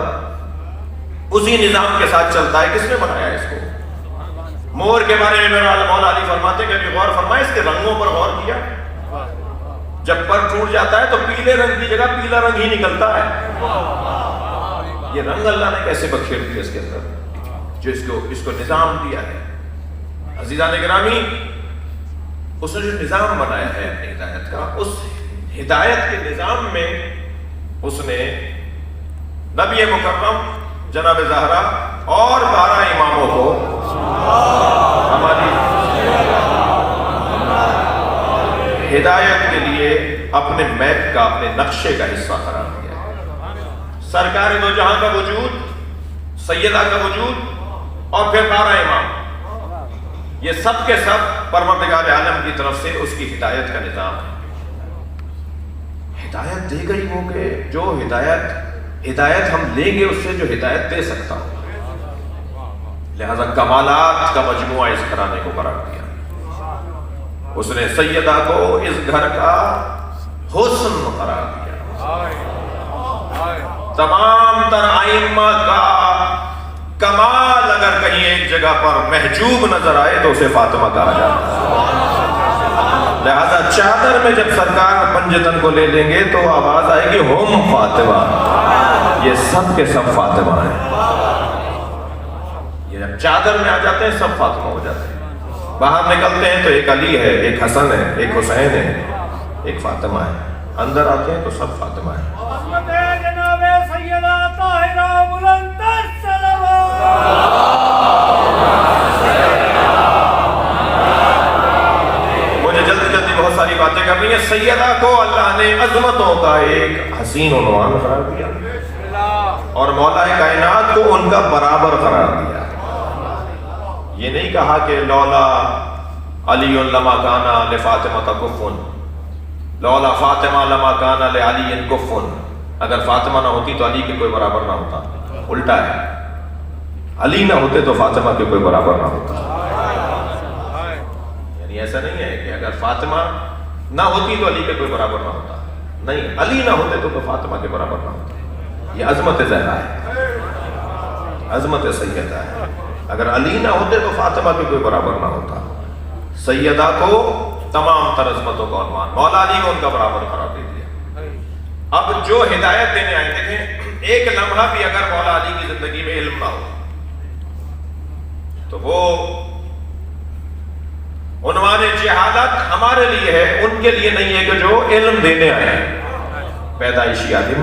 اسی نظام کے ساتھ چلتا ہے. کس نے بنایا اس کو؟ مور کے بارے میں میرا مولا علی فرماتے ہیں کہ غور فرمائے, اس کے رنگوں پر غور کیا. جب پر ٹوٹ جاتا ہے تو پیلے رنگ کی جگہ پیلا رنگ ہی نکلتا ہے. یہ رنگ اللہ نے کیسے بخشیر دیا اس کے اندر, جو اس کو نظام دیا ہے. عزیزان گرامی, اس نے جو نظام بنایا ہے اپنی ہدایت کا, اس ہدایت کے نظام میں اس نے نبی مکرم جناب زہرا اور 12 اماموں کو ہماری ہدایت کے لیے اپنے میپ کا, اپنے نقشے کا حصہ قرار دیا. سرکار دو جہاں کا وجود, سیدہ کا وجود اور پھر 12 امام, یہ سب کے سب پروردگار عالم کی طرف سے اس کی ہدایت کا نظام ہے. ہدایت دے گئی ہو کہ جو ہدایت ہم لیں گے اس سے جو ہدایت دے سکتا ہو. لہذا کمالات کا مجموعہ اس گھرانے کو قرار دیا. اس نے سیدہ کو اس گھر کا حسن قرار دیا. تمام تر ائمہ کا کمال اگر کہیں ایک جگہ پر محجوب نظر آئے تو اسے فاطمہ کہا جاتا ہے. لہذا چادر میں جب سرکار پنجتن کو لے لیں گے تو آواز آئے گی ہم فاطمہ, یہ سب کے سب فاطمہ ہیں. یہ جب چادر میں آ جاتے ہیں سب فاطمہ ہو جاتے ہیں. باہر نکلتے ہیں تو ایک علی ہے, ایک حسن ہے, ایک حسین ہے, ایک فاطمہ ہے. اندر آتے ہیں تو سب فاطمہ ہے. جناب سیدہ طاہرہ بلند صلوات. مجھے جلدی بہت ساری باتیں کرنی ہیں. سیدہ کو اللہ نے عظمتوں کا ایک حسین عنوان قرار دیا اور مولا کائنات کو ان کا برابر قرار دیا. یہ نہیں کہا کہ لولا علی لما کانا لفاطمہ کفن, لولا فاطمہ لما کانا لعلی کفن. اگر فاطمہ نہ ہوتی تو علی کے کوئی برابر نہ ہوتا. الٹا ہے, علی نہ ہوتے تو فاطمہ کے کوئی برابر نہ ہوتا. یعنی ایسا نہیں ہے کہ اگر فاطمہ نہ ہوتی تو علی کے کوئی برابر نہ ہوتا. نہیں, علی نہ ہوتے تو فاطمہ کے برابر نہ ہوتا. یہ عظمت زہرا ہے, عظمت سیدہ ہے. اگر علی نہ ہوتے تو فاطمہ کے کوئی برابر نہ ہوتا. سیدہ کو تمام تر عظمتوں کا عنوان, مولا علی کو ان کا برابر قرار دے دیا. اب جو ہدایت دینے آئے, دیکھیں ایک لمحہ بھی اگر مولا علی کی زندگی میں علم نہ ہو تو وہ عنوان جہالت ہمارے لیے ہے, ان کے لیے نہیں ہے کہ جو علم دینے آئے ہیں. پیدائشی عالم,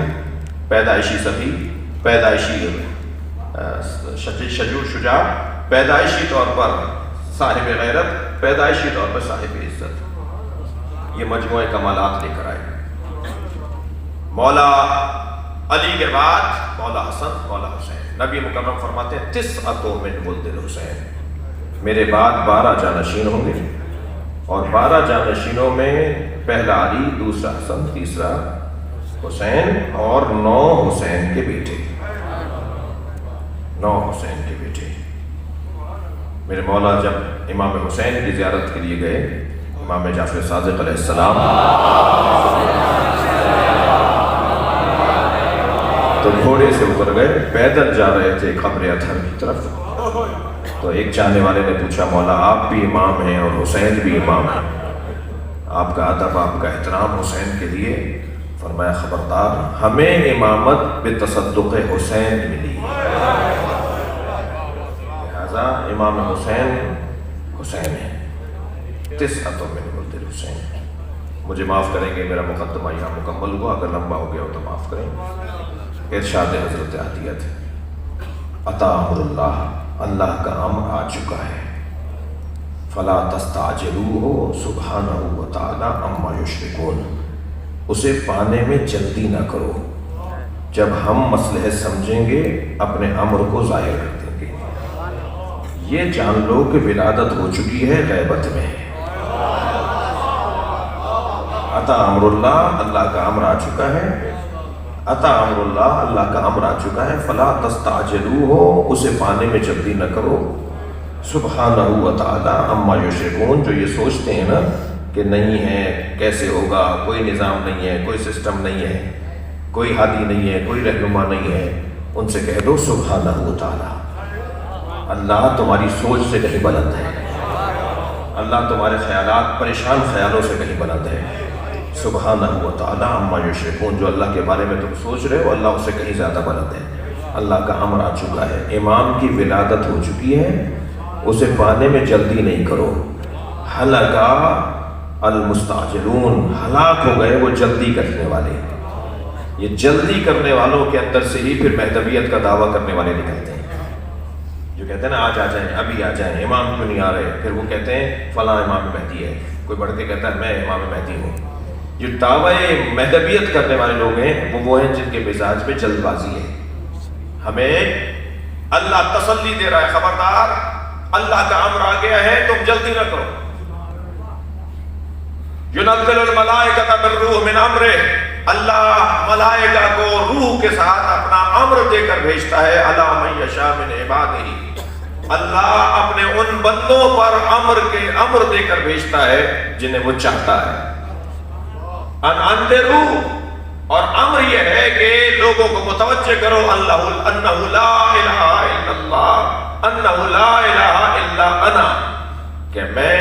پیدائشی سخی, پیدائشی شجوع شجاع, پیدائشی طور پر صاحب غیرت, پیدائشی طور پر صاحب عزت. یہ مجموعہ کمالات لے کر آئے. مولا علی کے بعد مولا حسن, مولا حسین. نبی مکرم فرماتے ہیں 9 من ولد الحسین, میرے بعد 12 جانشین ہوں گے اور 12 جانشینوں میں پہلا علی, دوسرا حسن, تیسرا حسین اور 9 حسین کے بیٹے. 9 حسین کے بیٹے. میرے مولا جب امام حسین کی زیارت کے لیے گئے, امام جعفر صادق علیہ السلام, تو گھوڑے سے اتر گئے, پیدل جا رہے تھے قبر اطہر کی طرف. تو ایک چاہنے والے نے پوچھا, مولا آپ بھی امام ہیں اور حسین بھی امام ہیں, آپ کا ادب, آپ کا احترام حسین کے لیے. فرمایا خبردار, ہمیں امامت بتصدق حسین ملی, لہذا امام حسین حسین ہے. 9 من ولد الحسین. مجھے معاف کریں گے, میرا مقدمہ یہاں مکمل ہوا, اگر لمبا ہو گیا ہو تو معاف کریں. ارشاد حضرت عطیت, عطاہ اللہ, اللہ کا امر آ چکا ہے. فلا تستعجلوہ سبحانہ وتعالی عما یشرکون, اسے پانے میں جلدی نہ کرو. جب ہم مصلحت سمجھیں گے اپنے امر کو ظاہر کر دیں گے. یہ جان لو کہ ولادت ہو چکی ہے, غیبت میں ہے. عطا امر اللہ، اللہ کا امر آ چکا ہے، عطا امر اللہ، اللہ کا امر آ چکا ہے، فلا تستعجلوہ، اسے پانے میں جلدی نہ کرو، سبحانہ و تعالی عما یشرکون، جو یہ سوچتے ہیں نا کہ نہیں ہے، کیسے ہوگا، کوئی نظام نہیں ہے، کوئی سسٹم نہیں ہے، کوئی ہادی نہیں ہے، کوئی رہنما نہیں ہے، ان سے کہہ دو سبحانہ و تعالی، اللہ تمہاری سوچ سے کہیں بلند ہے، اللہ تمہارے خیالات، پریشان خیالوں سے کہیں بلند ہے، سبحانہ و تعالی عما یشرکون، جو اللہ کے بارے میں تم سوچ رہے ہو اللہ اس سے کہیں زیادہ بلند ہے، اللہ کا امر آ چکا ہے، امام کی ولادت ہو چکی ہے، اسے پانے میں جلدی نہیں کرو، ہلکا المستعجلون، ہلاک ہو گئے وہ جلدی کرنے والے، یہ جلدی کرنے والوں کے اندر سے ہی پھر مہدویت کا دعویٰ کرنے والے نکلتے ہیں، جو کہتے ہیں نا آج آ جائیں، ابھی آ جائیں، امام کیوں نہیں آ رہے، پھر وہ کہتے ہیں فلاں امام مہدی ہے، کوئی بڑھ کے کہتا ہے میں امام مہدی ہوں، جو دعویٰ مہدویت کرنے والے لوگ ہیں وہ ہیں جن کے مزاج میں جلد بازی ہے، ہمیں اللہ تسلی دے رہا ہے خبردار اللہ کا امر آ گیا ہے تم جلدی نہ کرو، يُنَزِّلُ الْمَلَائِكَةَ بِالرُّوحِ مِنْ أَمْرِهِ، اللہ ملائکہ کو روح کے ساتھ اپنا امر دے کر بھیجتا ہے، عَلَىٰ مَن يَشَاءُ مِنْ عِبَادِهِ، اللہ اپنے ان بندوں پر امر دے کر بھیجتا ہے جنہیں وہ چاہتا ہے، ان انذروا، اور امر یہ ہے کہ لوگوں کو متوجہ کرو انہ لا الہ الا اللہ، انہ لا الہ الا انا، کہ میں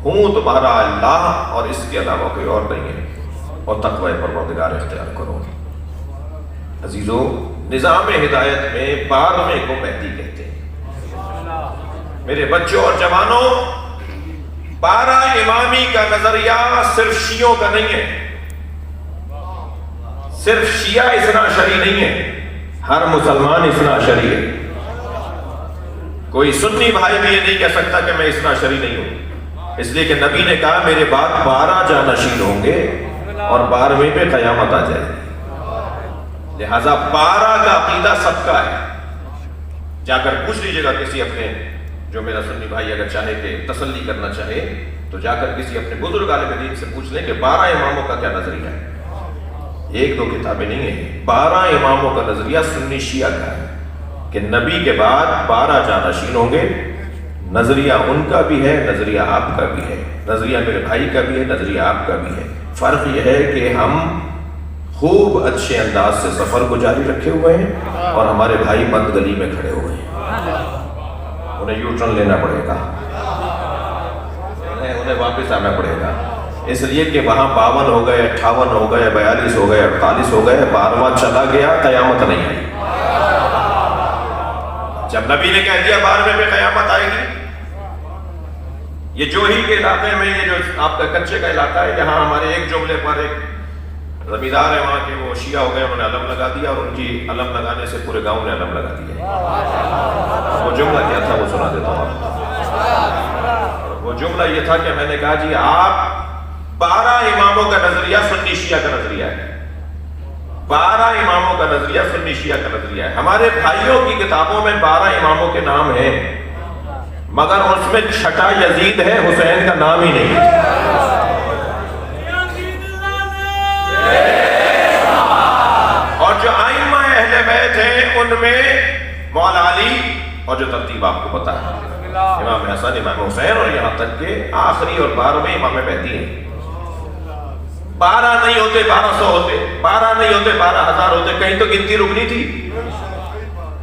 ہوں تمہارا اللہ اور اس کے علاوہ کوئی اور نہیں ہے، اور تقوی پروردگار اختیار کرو۔ عزیزو، نظام ہدایت میں 12ویں کو مہدی کہتے ہیں۔ میرے بچوں اور جوانوں، 12 امامی کا نظریہ صرف شیعوں کا نہیں ہے، صرف شیعہ اثنا عشری نہیں ہے، ہر مسلمان اثنا عشری ہے، کوئی سنی بھائی بھی یہ نہیں کہہ سکتا کہ میں اثنا عشری نہیں ہوں، اس لیے کہ نبی نے کہا میرے بعد 12 جانشین ہوں گے اور 12ویں پہ قیامت آ جائے گی، لہذا 12 کا عقیدہ سب کا ہے، جا کر پوچھ لیجیے گا کسی اپنے، جو میرا سنی بھائی اگر چاہے کہ تسلی کرنا چاہے تو جا کر کسی اپنے بزرگ عالم دین سے پوچھ لیں کہ 12 اماموں کا کیا نظریہ ہے، ایک دو کتابیں نہیں ہیں، 12 اماموں کا نظریہ سنی شیعہ کا ہے کہ نبی کے بعد 12 جانشین ہوں گے، نظریہ ان کا بھی ہے، نظریہ آپ کا بھی ہے، نظریہ میرے بھائی کا بھی ہے، نظریہ آپ کا بھی ہے، فرق یہ ہے کہ ہم خوب اچھے انداز سے سفر کو جاری رکھے ہوئے ہیں اور ہمارے بھائی بند گلی میں کھڑے ہوئے ہیں، انہیں یو ٹرن لینا پڑے گا، انہیں واپس آنا پڑے گا، اس لیے کہ وہاں 52 ہو گئے، 58 ہو گئے، 42 ہو گئے، 48 ہو گئے، 12واں چلا گیا، قیامت نہیں آئی۔ جب نبی نے کہہ دیا 12ویں پہ قیامت آئے گی، یہ جوہی کے علاقے میں، یہ جو آپ کا کچے کا علاقہ ہے، یہاں ہمارے ایک جملے پر ایک زمیندار ہے وہاں کے، وہ شیعہ ہو گئے، انہوں نے علم لگا دیا اور ان کی علم لگانے سے پورے گاؤں نے علم لگا دیا۔ وہ جملہ کیا تھا وہ سنا دیتا ہوں آپ کو۔ وہ جملہ یہ تھا کہ میں نے کہا جی آپ 12 اماموں کا نظریہ سنی شیعہ کا نظریہ ہے، 12 اماموں کا نظریہ سنی شیعہ کا نظریہ ہے، ہمارے بھائیوں کی کتابوں میں 12 اماموں کے نام ہیں، مگر اس میں چھٹا یزید ہے، حسین کا نام ہی نہیں ہے۔ اور جو ائمہ اہل بیت ہیں ان میں مولا علی، اور جو ترتیب آپ کو پتا ہے، امام حسن، امام حسین، اور یہاں تک کہ آخری اور 12ویں امام مہدی ہیں۔ 12 نہیں ہوتے 1200 ہوتے، 12 نہیں ہوتے 12,000 ہوتے، کہیں تو گنتی رکنی تھی،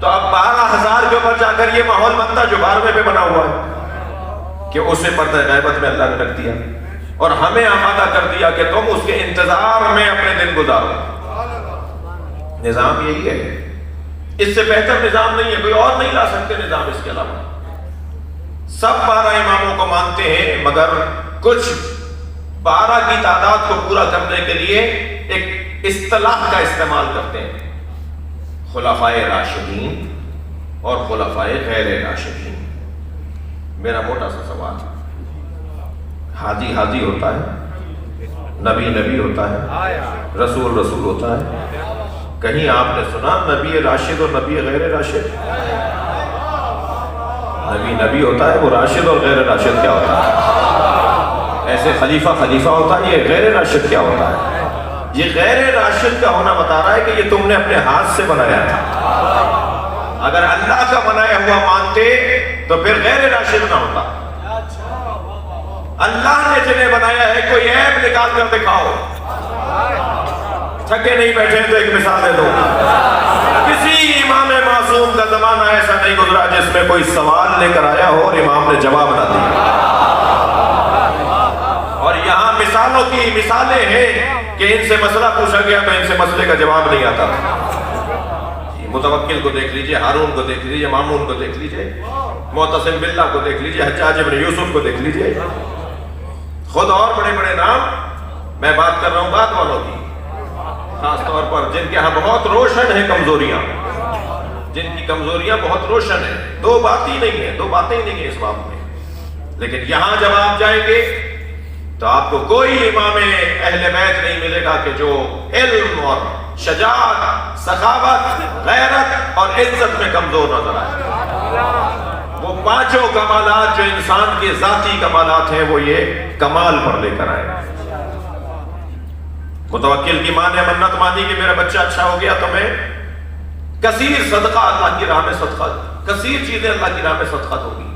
تو اب 12,000 کے اوپر جا کر یہ ماحول بنتا جو 12ویں پہ بنا ہوا ہے کہ اسے پردہ غیبت میں اللہ نے رکھ دیا اور ہمیں آمادہ کر دیا کہ تم اس کے انتظار میں اپنے دن گزارو۔ نظام یہی ہے، اس سے بہتر نظام نہیں ہے، کوئی اور نہیں لا سکتے نظام اس کے علاوہ۔ سب 12 اماموں کو مانتے ہیں، مگر کچھ 12 کی تعداد کو پورا کرنے کے لیے ایک اصطلاح کا استعمال کرتے ہیں، خلفائے راشدین اور خلفائے غیر راشدین۔ میرا موٹا سا سوال، ہادی ہادی ہوتا ہے، نبی نبی ہوتا ہے، رسول رسول ہوتا ہے، کہیں آپ نے سنا نبی راشد اور نبی غیر راشد؟ نبی نبی ہوتا ہے، وہ راشد اور غیر راشد کیا ہوتا ہے؟ ایسے خلیفہ ہوتا ہے، یہ غیر راشد کیا ہوتا ہے؟ یہ غیر راشد کا ہونا بتا رہا ہے کہ یہ تم نے اپنے ہاتھ سے بنایا تھا۔ اگر اللہ کا بنایا ہوا مانتے تو پھر غیر راشد نہ ہوتا۔ اللہ نے جنہیں بنایا ہے، کوئی عیب نکال کر دکھاؤ۔ تھکے نہیں بیٹھے تو ایک مثال دے دو۔ کسی امام معصوم کا زمانہ ایسا نہیں گزرا جس میں کوئی سوال لے کر آیا ہو اور امام نے جواب نہ دیا۔ اور یہاں مثالوں کی مثالیں ہیں کہ ان سے مسئلہ پوچھا گیا تو ان سے مسئلے کا جواب نہیں آتا۔ متوکل کو دیکھ لیجئے، ہارون کو دیکھ لیجئے، مامون کو دیکھ لیجئے، معتصم باللہ کو دیکھ لیجئے، حجاج ابن یوسف کو دیکھ لیجئے، خود اور بڑے بڑے نام۔ میں بات کر رہا ہوں بات والوں کی، خاص طور پر جن کے ہاں بہت روشن ہیں کمزوریاں، جن کی کمزوریاں بہت روشن ہیں، دو باتیں ہی نہیں ہیں اس بات میں۔ لیکن یہاں جب آپ جائیں گے تو آپ کو کوئی امام اہل بیت نہیں ملے گا کہ جو علم اور شجاعت، سخاوت، غیرت اور عزت میں کمزور نظر آئے۔ وہ پانچوں کمالات جو انسان کے ذاتی کمالات ہیں وہ یہ کمال پر لے کر آئے۔ متوکل کی ماں نے منت مانی کہ میرا بچہ اچھا ہو گیا تو میں کثیر صدقہ اللہ کی راہ میں صدقہ، کثیر چیزیں اللہ کی راہ میں صدقہ دوں گی۔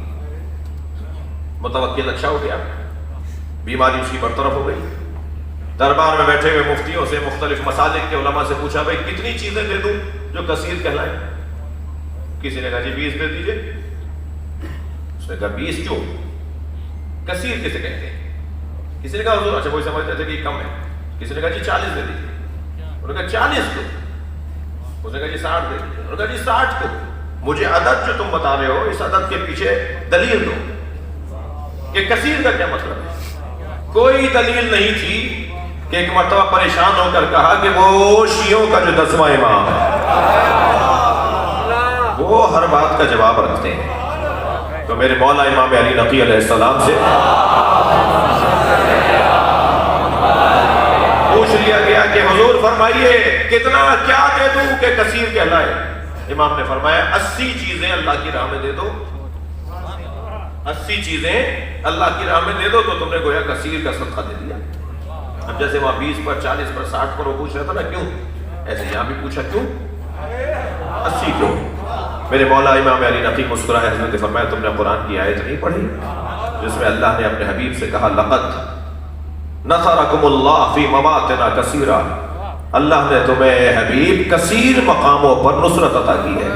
متوکل اچھا ہو گیا، بیماری اس کی برطرف ہو گئی۔ دربار میں بیٹھے ہوئے مفتیوں سے، مختلف مسالک کے علماء سے پوچھا بھائی کتنی چیزیں دے دوں جو کثیر کہلائیں؟ کسی نے کہا جی 20 دے دیجئے۔ اس نے کہا 20 کیوں؟ کثیر کسے کہتے ہیں؟ کسی نے کہا حضور اچھا کوئی سمجھتے تھے کہ کم ہے۔ کسی نے کہا جی 40 دے دیجئے۔ انہوں نے کہا 40 کیوں؟ اس نے کہا جی 60 دے دیجئے۔ انہوں نے کہا جی 60 کیوں؟ مجھے عدد جو تم بتا رہے ہو اس عدد کے پیچھے دلیل دو کہ کثیر کا کیا مطلب ہے۔ کوئی دلیل نہیں تھی کہ ایک مرتبہ پریشان ہو کر کہا کہ وہ شیعوں کا جو 10واں امام ہے وہ ہر بات کا جواب رکھتے ہیں۔ تو میرے مولا امام علی نقی علیہ السلام سے پوچھ لیا گیا کہ حضور فرمائیے کتنا کیا دے دوں کہ کثیر کہلائے؟ امام نے فرمایا 80 چیزیں اللہ کی راہ میں دے دو، 80 چیزیں اللہ کی راہ میں دے دو تو تم نے گویا کثیر کا صدقہ دے دیا۔ اب جیسے وہاں 20 پر 40 پر 60 پر وہ پوچھ رہا تھا نا کیوں، ایسے یہاں بھی پوچھا کیوں 80 کیوں؟ میرے مولا امام علی نقی مسکرائے، حضرت نے فرمایا تم نے قرآن کی آیت نہیں پڑھی جس میں اللہ نے اپنے حبیب سے کہا لقد نصرکم اللہ فی مواطن کثیرہ، اللہ نے تمہیں حبیب کثیر مقاموں پر نصرت عطا کی ہے۔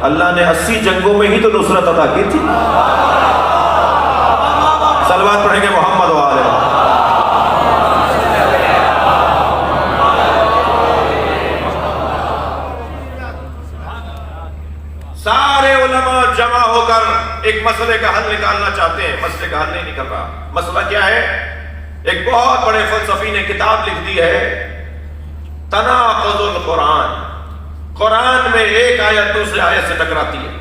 اللہ نے 80 جنگوں میں ہی تو نصرت عطا کی تھی۔ صلوات پڑھیں گے محمد و آلہ۔ سارے علماء جمع ہو کر ایک مسئلے کا حل نکالنا چاہتے ہیں، مسئلے کا حل نہیں نکل رہا۔ مسئلہ کیا ہے؟ ایک بہت بڑے فلسفی نے کتاب لکھ دی ہے تناقض القرآن۔ قرآن میں ایک آیت دوسرے آیت سے ٹکراتی ہے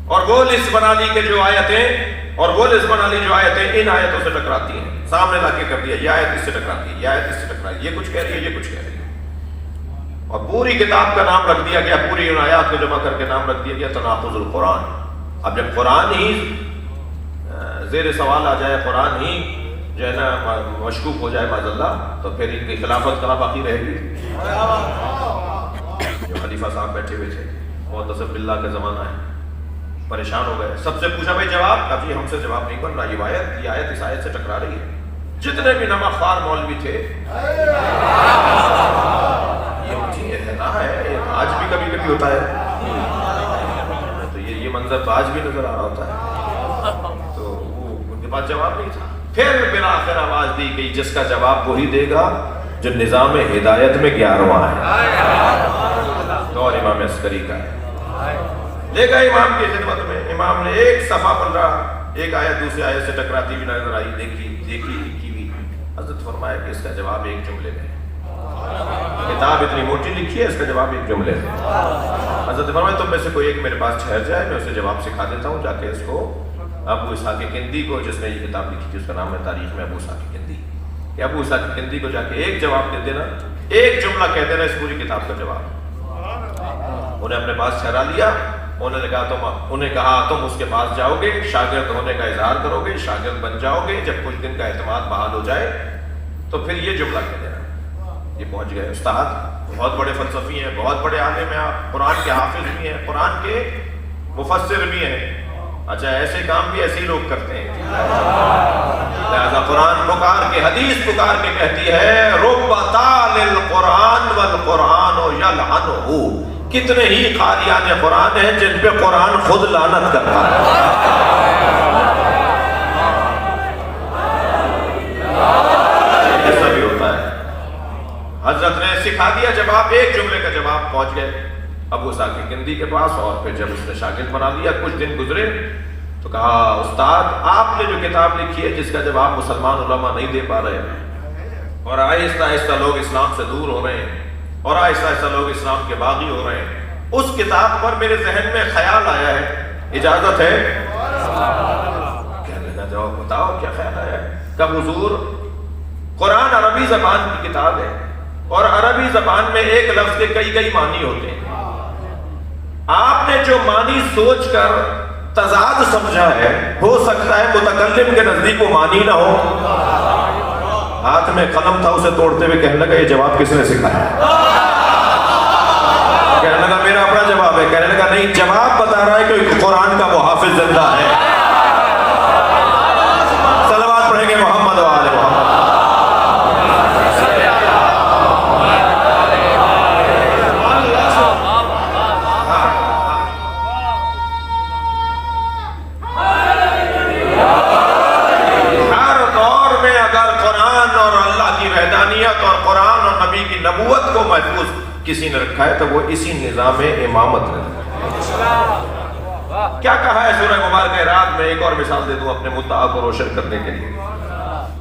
اور وہ لسٹ بنا لی کہ جو آیتیں اور وہ لسٹ بنا لی جو آیتیں ان آیتوں سے ٹکراتی ہیں، سامنے لا کے کر دیا یہ آیت اس سے ٹکراتی ہے، یہ آیت اس سے ٹکراتی ہے، یہ کچھ کہہ رہی ہے، یہ کچھ کہہ رہی ہے، اور پوری کتاب کا نام رکھ دیا گیا، پوری ان آیات کو جمع کر کے نام رکھ دیا گیا تناقض القرآن۔ اب جب قرآن ہی زیر سوال آ جائے، قرآن ہی جو ہے نا مشکوک ہو جائے معاذ اللہ، تو پھر ان کی خلافت کہاں باقی رہے گی؟ جو خلیفہ صاحب بیٹھے ہوئے تھے، معتصم باللہ کا زمانہ ہے، پریشان ہو گئے، سب سے پوچھا بھائی جواب؟ ابھی ہم سے جواب نہیں بن رہا، یہ آیت اس آیت سے ٹکرا رہی ہے۔ جتنے بھی نمک خوار مولوی تھے، یہ آج بھی کبھی کبھی ہوتا ہے، تو یہ منظر تو آج بھی نظر آ رہا ہوتا ہے، تو وہ ان کے پاس جواب نہیں تھا۔ پھر بالآخر آواز دی کہ جس کا جواب وہی دے گا جو نظام ہدایت میں 11واں ہے، دور امام عسکری کا ہے۔ لے گا امام کی خدمت میں، امام نے ایک صفحہ پڑھ رہا، ایک آیت دوسرے آیت سے ٹکراتی ہوئی نظر آئی، دیکھی لکھی ہوئی، حضرت فرمایا کہ اس کا جواب ایک جملے میں، کتاب اتنی موٹی لکھی ہے، اس کا جواب ایک جملے میں۔ حضرت فرمایا تم میں سے کوئی ایک میرے پاس ٹھہر جائے، میں اسے جواب سکھا دیتا ہوں، جا کے اس کو ابو اسحاق کندی کو، جس نے یہ کتاب لکھی تھی اس کا نام ہے تاریخ میں ابو اسحاق کندی، کہ ابو اسحاق کندی کو جا کے ایک جواب دے دینا، ایک جملہ کہہ دینا اس پوری کتاب کا جواب۔ انہیں اپنے پاس ٹھہرا لیا، انہیں کہا تم اس کے پاس جاؤ گے، شاگرد ہونے کا اظہار کرو گے، شاگرد بن جاؤ گے، جب کچھ دن کا اعتماد بحال ہو جائے تو پھر یہ جملہ کہہ دینا۔ یہ پہنچ گئے استاد، بہت بڑے فلسفی ہیں، بہت بڑے عالم ہیں، قرآن کے حافظ بھی ہیں، قرآن کے مفسر بھی ہیں۔ اچھا، ایسے کام بھی ایسے ہی لوگ کرتے ہیں۔ لہذا قرآن پکار کے، حدیث پکار کے کہتی ہے رب تال القرآن والقرآن یلعنہ، کتنے ہی قاریان قرآن ہیں جن پہ قرآن خود لعنت کرتا ہے۔ ایسا بھی ہوتا ہے۔ حضرت نے سکھا دیا جواب، ایک جملے کا جواب پہنچ گئے ابو ثاقب کندی کے پاس، اور پھر جب اس نے شاگرد بنا لیا، کچھ دن گزرے تو کہا استاد آپ نے جو کتاب لکھی ہے جس کا جواب مسلمان علماء نہیں دے پا رہے، اور آہستہ آہستہ لوگ اسلام سے دور ہو رہے ہیں، اور آہستہ آہستہ لوگ اسلام کے باغی ہو رہے ہیں، اس کتاب پر میرے ذہن میں خیال آیا ہے، اجازت ہے؟ کہنے کا جواب بتاؤ کیا خیال آیا ہے؟ کہ حضور قرآن عربی زبان کی کتاب ہے، اور عربی زبان میں ایک لفظ کے کئی معنی ہوتے ہیں، آپ نے جو معنی سوچ کر تضاد سمجھا ہے، ہو سکتا ہے متکلم کے نزدیک وہ معنی نہ ہو۔ ہاتھ میں قلم تھا، اسے توڑتے ہوئے کہنے لگا یہ جواب کس نے سکھایا؟ کہنے لگا میرا اپنا جواب ہے۔ کہنے لگا نہیں، جواب بتا رہا ہے کہ قرآن کا وہ حافظ زندہ ہے۔ صلوات پڑھیں گے محمد و آل محمد۔ اور قرآن اور نبی کی نبوت کو محفوظ کسی نے رکھا ہے تو وہ اسی نظام امامت نے کیا کہا ہے سورہ مبارکہ رعد میں۔ ایک اور مثال دے دوں اپنے مدعا کو روشن کرنے کے لیے۔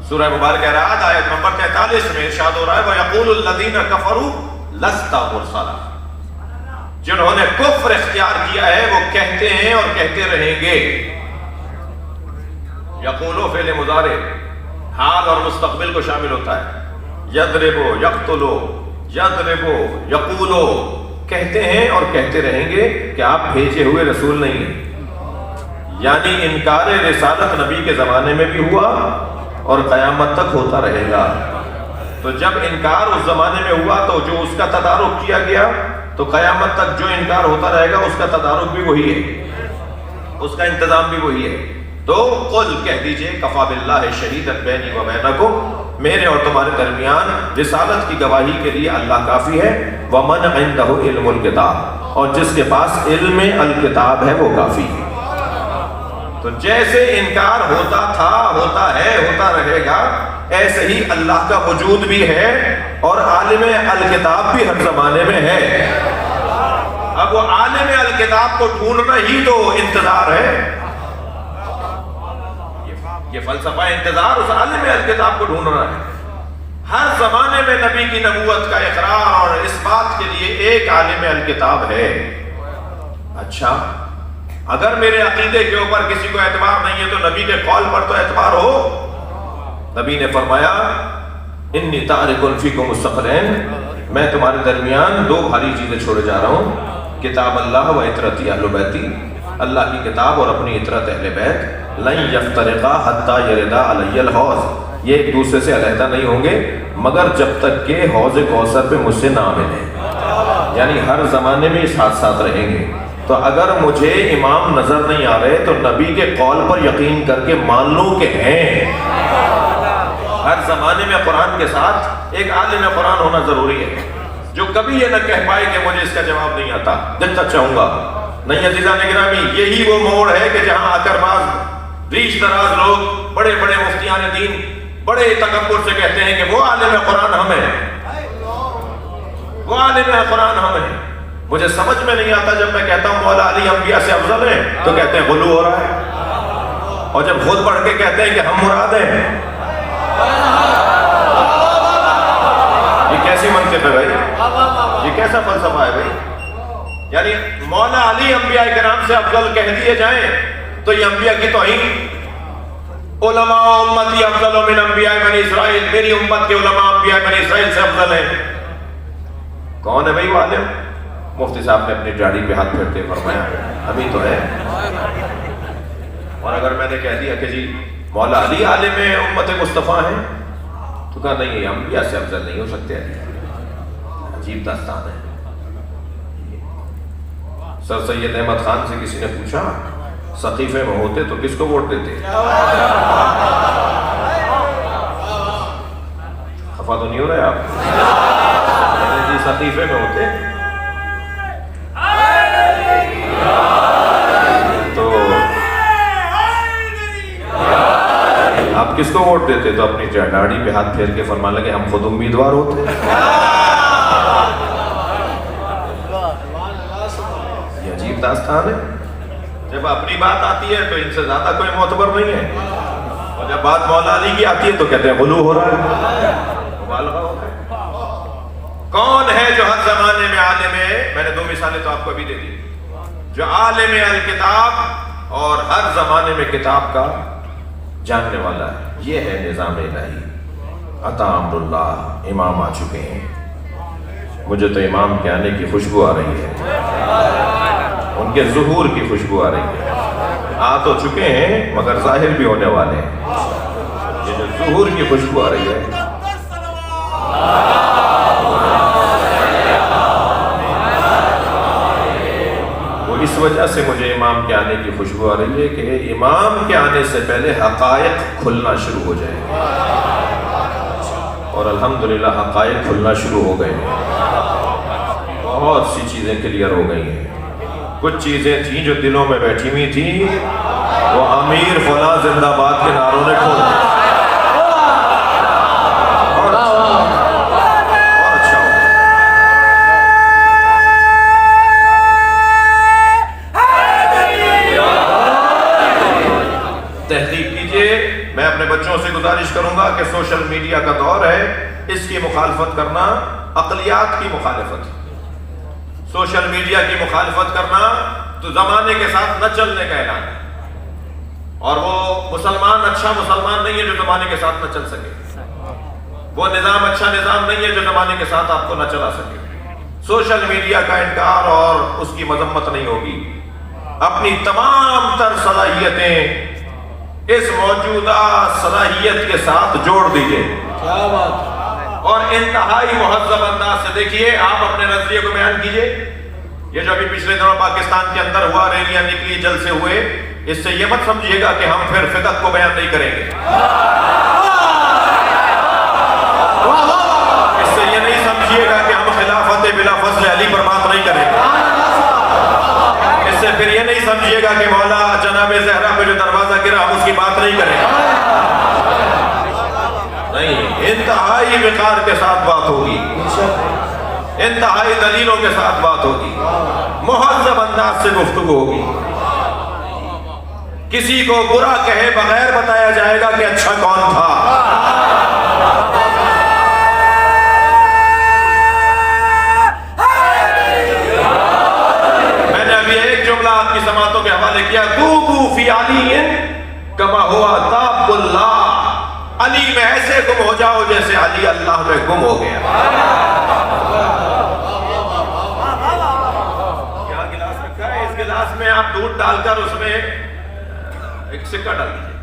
سورہ مبارکہ رعد آیت نمبر 43 میں ارشاد ہو رہا ہے وَيَقُولُ الَّذِينَ كَفَرُوا لَسْتَ مُرْسَلًا، جنہوں نے کفر اختیار کیا ہے وہ کہتے ہیں اور کہتے رہیں گے۔ یقولو فعل مضارع حال اور مستقبل کو شامل ہوتا ہے۔ یضربو، یقتلو، یضربو، یقولو، کہتے ہیں اور کہتے رہیں گے کہ آپ بھیجے ہوئے رسول نہیں ہیں۔ یعنی انکار رسالت نبی کے زمانے میں بھی ہوا اور قیامت تک ہوتا رہے گا۔ تو جب انکار اس زمانے میں ہوا تو جو اس کا تدارک کیا گیا تو قیامت تک جو انکار ہوتا رہے گا اس کا تدارک بھی وہی ہے، اس کا انتظام بھی وہی ہے۔ تو قل کہہ دیجئے کفا باللہ شہیدا بینی و بینکم، میرے اور تمہارے درمیان رسالت کی گواہی کے لیے اللہ کافی ہے۔ ومن عنده علم الکتاب، اور جس کے پاس علم الکتاب ہے وہ کافی ہے۔ تو جیسے انکار ہوتا تھا، ہوتا ہے، ہوتا رہے گا، ایسے ہی اللہ کا وجود بھی ہے اور عالم الکتاب بھی ہر زمانے میں ہے۔ اب وہ عالم الکتاب کو ڈھونڈنا ہی تو انتظار ہے، یہ فلسفہ انتظار اس عالم الکتاب کو ڈھونڈنا ہے۔ ہر زمانے میں نبی کی نبوت کا اقرار اور اس بات کے لیے ایک عالم الکتاب ہے۔ اچھا، اگر میرے عقیدے کے اوپر کسی کو اعتبار نہیں ہے تو نبی کے قول پر تو اعتبار ہو۔ نبی نے فرمایا انی تارک فیکم الثقلین، میں تمہارے درمیان دو بھاری چیزیں چھوڑے جا رہا ہوں، کتاب اللہ و عطرتی اہل بیتی، اللہ کی کتاب اور اپنی عطرت اہل بیت، لن یفترقا حتی یردا علی الحوض، یہ ایک دوسرے سے علیحدہ نہیں ہوں گے مگر جب تک کہ حوض کوثر پہ مجھ سے نہ ملیں، یعنی ہر زمانے میں ساتھ ساتھ رہیں گے۔ تو اگر مجھے امام نظر نہیں آ رہے تو نبی کے قول پر یقین کر کے مان لوں کہ ہیں۔ ہر زمانے میں قرآن کے ساتھ ایک عالم قرآن ہونا ضروری ہے، جو کبھی یہ نہ کہہ پائے کہ مجھے اس کا جواب نہیں آتا، جب تک چاہوں گا نہیں۔ عزیزان گرامی، یہی وہ موڑ ہے کہ جہاں آ کر بعض ریش دراز لوگ، بڑے بڑے مفتیان دین بڑے تکبر سے کہتے ہیں کہ وہ عالم قرآن ہم ہیں، وہ عالم قرآن ہم ہیں۔ مجھے سمجھ میں نہیں آتا جب میں کہتا ہوں مولا علی انبیاء سے افضل ہیں تو کہتے ہیں غلو ہو رہا ہے، اور جب خود پڑھ کے کہتے ہیں کہ ہم مراد ہیں، یہ کیسی منطق ہے بھائی؟ یہ کیسا فلسفہ ہے بھائی؟ یعنی مولا علی انبیاء کرام سے افضل کہہ دیے جائیں تو یہ انبیاء کی توہین۔ علماء امتی افضل من انبیاء بنی اسرائیل، میری امت کے علماء انبیاء بنی اسرائیل سے افضل ہیں۔ کون ہے بھائی وہ عالم؟ مفتی صاحب نے اپنی داڑھی پہ ہاتھ پھیرتے فرمایا ابھی تو ہے. اور اگر میں نے کہہ دیا کہ جی مولا علی عالم امت مصطفیٰ ہیں تو کہا نہیں انبیاء سے افضل نہیں ہو سکتے. عجیب داستان ہے. سر سید احمد خان سے کسی نے پوچھا سقیفے میں ہوتے تو کس کو ووٹ دیتے؟ خفا تو نہیں ہو رہے آپ؟ جی سقیفے میں ہوتے تو آپ کس کو ووٹ دیتے؟ تو اپنی داڑھی پہ ہاتھ پھیر کے فرمان لگے ہم خود امیدوار ہوتے. یہ عجیب داستان ہے. جب اپنی بات آتی ہے تو ان سے زیادہ کوئی معتبر نہیں ہے، اور جب بات مولا علی کی آتی ہے تو کہتے ہیں غلو ہو رہا ہے، مبالغہ ہو رہا ہے. کون ہے جو ہر زمانے میں عالم ہے؟ میں نے 2 مثالیں تو آپ کو ابھی دے دی. جو عالم الکتاب اور ہر زمانے میں کتاب کا جاننے والا ہے، یہ ہے نظام الہی. عطا امر اللہ امام آ چکے ہیں. مجھے تو امام کے آنے کی خوشبو آ رہی ہے، ان کے ظہور کی خوشبو آ رہی ہے. آ تو چکے ہیں مگر ظاہر بھی ہونے والے ہیں. یہ جو ظہور کی خوشبو آ رہی ہے وہ اس وجہ سے مجھے امام کے آنے کی خوشبو آ رہی ہے کہ امام کے آنے سے پہلے حقائق کھلنا شروع ہو جائے. اور الحمدللہ حقائق کھلنا شروع ہو گئے ہیں. بہت سی چیزیں کلیئر ہو گئی ہیں. کچھ چیزیں تھیں جو دلوں میں بیٹھی ہوئی تھیں، وہ امیر فلاں زندہ باد کے نعروں نے کھول دیا. اور اچھا ہو. تحقیق کیجئے. میں اپنے بچوں سے گزارش کروں گا کہ سوشل میڈیا کا دور ہے، اس کی مخالفت کرنا عقلیات کی مخالفت. سوشل میڈیا کی مخالفت کرنا تو زمانے کے ساتھ نہ چلنے کا اعلان ہے. اور وہ مسلمان اچھا مسلمان نہیں ہے جو زمانے کے ساتھ نہ چل سکے. وہ نظام اچھا نظام نہیں ہے جو زمانے کے ساتھ آپ کو نہ چلا سکے. سوشل میڈیا کا انکار اور اس کی مذمت نہیں ہوگی. اپنی تمام تر صلاحیتیں اس موجودہ صلاحیت کے ساتھ جوڑ دیجئے. کیا بات. اور انتہائی مہذب انداز سے دیکھیے. آپ اپنے نظریے کو بیان کیجئے. یہ جو ابھی پچھلے دنوں پاکستان کے اندر ہوا، ریلیاں نکلی، جلسے ہوئے، اس سے یہ مت سمجھیے گا کہ ہم پھر فقہ کو بیان نہیں کریں گے. اس سے یہ نہیں سمجھیے گا کہ ہم خلافت بلا فضل علی پر بات نہیں کریں گے. اس سے پھر یہ نہیں سمجھیے گا کہ مولا جناب زہرا پہ جو دروازہ گرا ہم اس کی بات نہیں کریں گے. نہیں، انتہائی وقار کے ساتھ بات ہوگی، انتہائی دلیلوں کے ساتھ بات ہوگی، مہذب انداز سے گفتگو ہوگی. کسی کو برا کہے بغیر بتایا جائے گا کہ اچھا کون تھا. میں نے ابھی ایک جملہ آپ کی سماعتوں کے حوالے کیا، دوبو فی علی کما ہوا تاب اللہ. علی میں ایسے گم ہو جاؤ جیسے علی اللہ میں گم ہو گیا. کیا گلاس رکھا ہے؟ اس گلاس میں آپ دودھ ڈال کر اس میں ایک سکہ ڈال دیجئے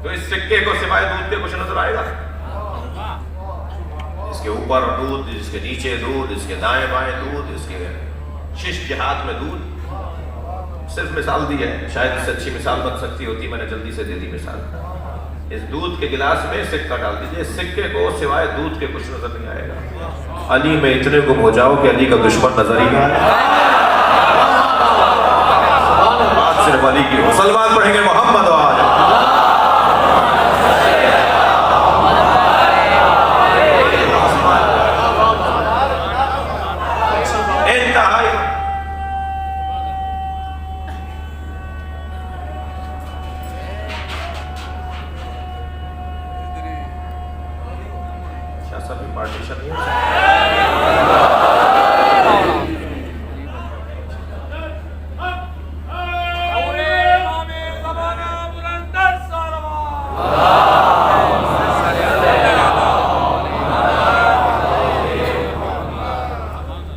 تو اس سکے کو سوائے دودھ کے کچھ نظر آئے گا؟ اس کے اوپر دودھ، اس کے نیچے دودھ، اس کے دائیں بائیں دودھ، اس کے شش جہات میں دودھ. صرف مثال دی ہے، شاید اس سے اچھی مثال بن سکتی ہوتی، میں نے جلدی سے دے دی مثال. اس دودھ کے گلاس میں سکہ ڈال دیجئے. اس سکے کو سوائے دودھ کے کچھ نظر نہیں آئے گا. علی میں اتنے گم ہو جاؤ کہ علی کا دشمن نظر ہی نہیں. بات صرف علی کی ہو. سلمان پڑھیں گے محمد آج. انتہائی پارٹیشن نہیں ہے.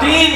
3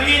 3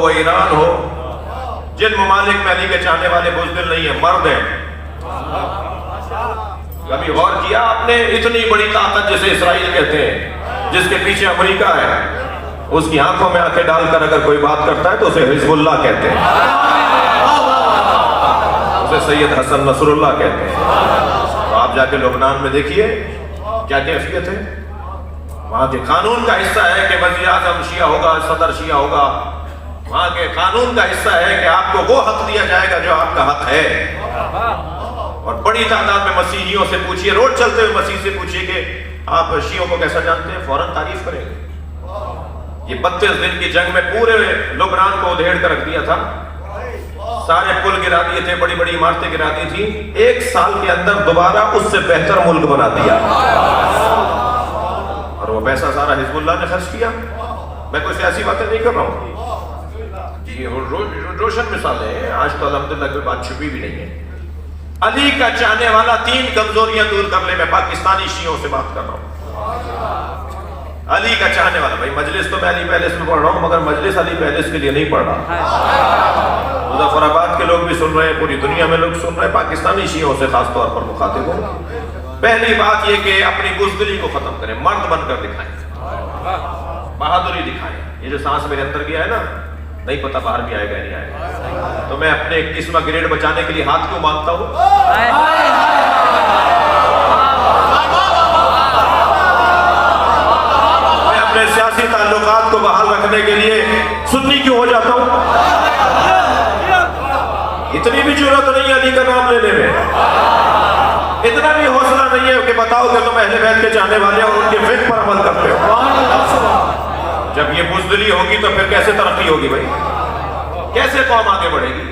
وہ ایران ہو، جن ممالک میں علی کے چاہنے والے بزدل نہیں ہیں، مرد ہیں. کبھی غور کیا آپ نے؟ اتنی بڑی طاقت جسے اسرائیل کہتے ہیں، جس کے پیچھے امریکہ ہے، اس کی آنکھوں میں آنکھیں ڈال کر اگر کوئی بات کرتا ہے تو اسے حزب اللہ کہتے ہیں، اسے سید حسن نصر اللہ کہتے ہیں. تو آپ جا کے لبنان میں دیکھیے کیا کیفیت ہے. وہاں کے قانون کا حصہ ہے کہ وزیر اعظم شیعہ ہوگا، صدر شیعہ ہوگا. وہاں کے قانون کا حصہ ہے کہ آپ کو وہ حق دیا جائے گا جو آپ کا حق ہے. اور بڑی تعداد میں مسیحیوں سے پوچھئے، روڈ چلتے ہوئے مسیح سے پوچھئے کہ آپ شیعوں کو کیسا جانتے ہیں، فوراً تعریف کریں گے. یہ 32 دن کی جنگ میں پورے لبنان کو ادھیڑ کر رکھ دیا تھا. سارے پل گرا دیے تھے، بڑی بڑی عمارتیں گرا دی تھی. 1 سال کے اندر دوبارہ اس سے بہتر ملک بنا دیا. اور وہ پیسہ سارا حزب اللہ نے خرچ کیا. میں کوئی سیاسی باتیں نہیں کر رہا ہوں، یہ روشن مثالیں ہیں. آج تو الحمدللہ کوئی بات چھپی بھی نہیں ہے. علی کا چاہنے والا 3 کمزوریاں دور کر لے. میں پاکستانی شیعوں سے بات کر رہا ہوں. علی کا چاہنے والا، بھائی مجلس تو میں علی پیلس میں پڑھ رہا ہوں، مگر مجلس علی پیلس کے لیے نہیں پڑھ رہا. مظفر آباد کے لوگ بھی سن رہے ہیں، پوری دنیا میں لوگ سن رہے ہیں. پاکستانی شیعوں سے خاص طور پر مخاطب ہوں. پہلی بات یہ کہ اپنی بزدلی کو ختم کریں، مرد بن کر دکھائیں، بہادری دکھائیں. یہ جو سانس میرے اندر گیا ہے نا، نہیں پتہ باہر بھی آئے گا نہیں آئے گا. تو میں اپنے 21واں گریڈ بچانے کے لیے ہاتھ کیوں مانگتا ہوں؟ میں اپنے سیاسی تعلقات کو بحال رکھنے کے لیے سنی کیوں ہو جاتا ہوں؟ اتنی بھی جرأت نہیں ہے علی کا نام لینے میں، اتنا بھی حوصلہ نہیں ہے کہ بتاؤ کہ تم اہل بیت کے چاہنے والے ہو، ان کے فکر پر عمل کرتے ہو. جب یہ بزدلی ہوگی تو پھر کیسے ترقی ہوگی بھائی؟ کیسے قوم آگے بڑھے گی؟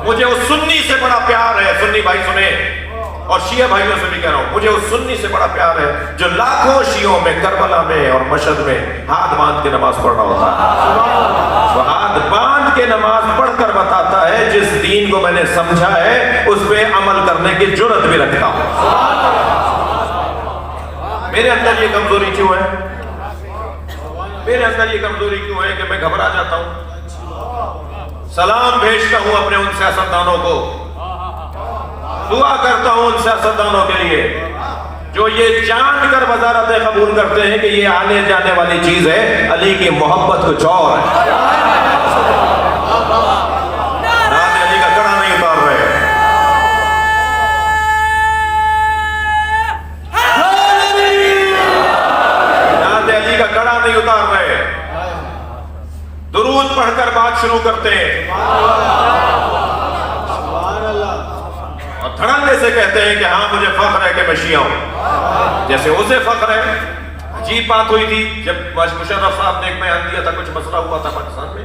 مجھے اس سنی سے بڑا پیار ہے. سنی بھائی سنیں، اور شیعہ بھائیوں سے بھی کہہ رہا ہوں، مجھے اس سنی سے بڑا پیار ہے جو لاکھوں شیعوں میں کربلا میں اور مشہد میں ہاتھ باندھ کے نماز پڑھ رہا ہوتا ہے. وہ ہاتھ باندھ کے نماز پڑھ کر بتاتا ہے جس دین کو میں نے سمجھا ہے اس پہ عمل کرنے کی جرأت بھی رکھتا ہوں. میرے اندر یہ کمزوری کیوں ہے؟ میرے اندر یہ کمزوری کیوں ہے کہ میں گھبرا جاتا ہوں. سلام بھیجتا ہوں اپنے ان سیاستدانوں کو، دعا کرتا ہوں ان سیاستدانوں کے لیے جو یہ جان کر وزارتیں قبول کرتے ہیں کہ یہ آنے جانے والی چیز ہے، علی کی محبت کچھ اور ہے. نام علی کا کڑا نہیں اتار رہے. نام علی کا کڑا نہیں اتار رہے. درود پڑھ کر بات شروع کرتے ہیں اور دھڑلے سے کہتے ہیں کہ ہاں مجھے فخر ہے کہ میں شیعہ ہوں. جیسے اسے فخر ہے. عجیب بات ہوئی تھی جب مشرف صاحب نے ایک بیان دیا تھا، کچھ مسئلہ ہوا تھا پاکستان میں،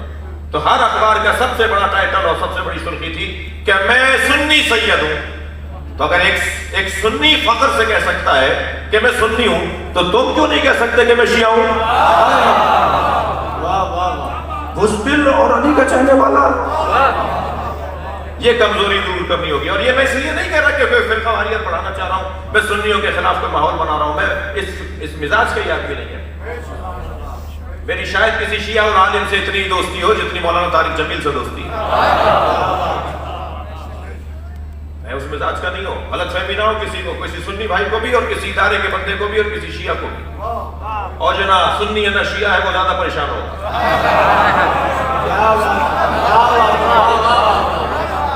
تو ہر اخبار کا سب سے بڑا ٹائٹل اور سب سے بڑی سرخی تھی کہ میں سنی سید ہوں. تو اگر ایک سنی فخر سے کہہ سکتا ہے کہ میں سنی ہوں تو تم کیوں نہیں کہہ سکتے کہ میں شیعہ ہوں؟ بزدل اور علی کا چاہنے والا. یہ کمزوری دور کرنی ہوگی. اور یہ میں اس لیے نہیں کہہ رہا کہ کوئی فرقہ واریت پڑھانا چاہ رہا ہوں، میں سنیوں کے خلاف کوئی ماحول بنا رہا ہوں. میں اس مزاج کا یاد بھی نہیں ہے. میری شاید کسی شیعہ اور عالم سے اتنی دوستی ہو جتنی مولانا طارق جمیل سے دوستی ہے. میں اس مزاج کا نہیں ہوں. غلط فہمی نہ ہو کسی کو، کسی سنی بھائی کو بھی اور کسی ادارے کے بندے کو بھی اور کسی شیعہ کو بھی. اور جو نہ سنی ہے نہ شیعہ ہے وہ زیادہ پریشان ہوگا.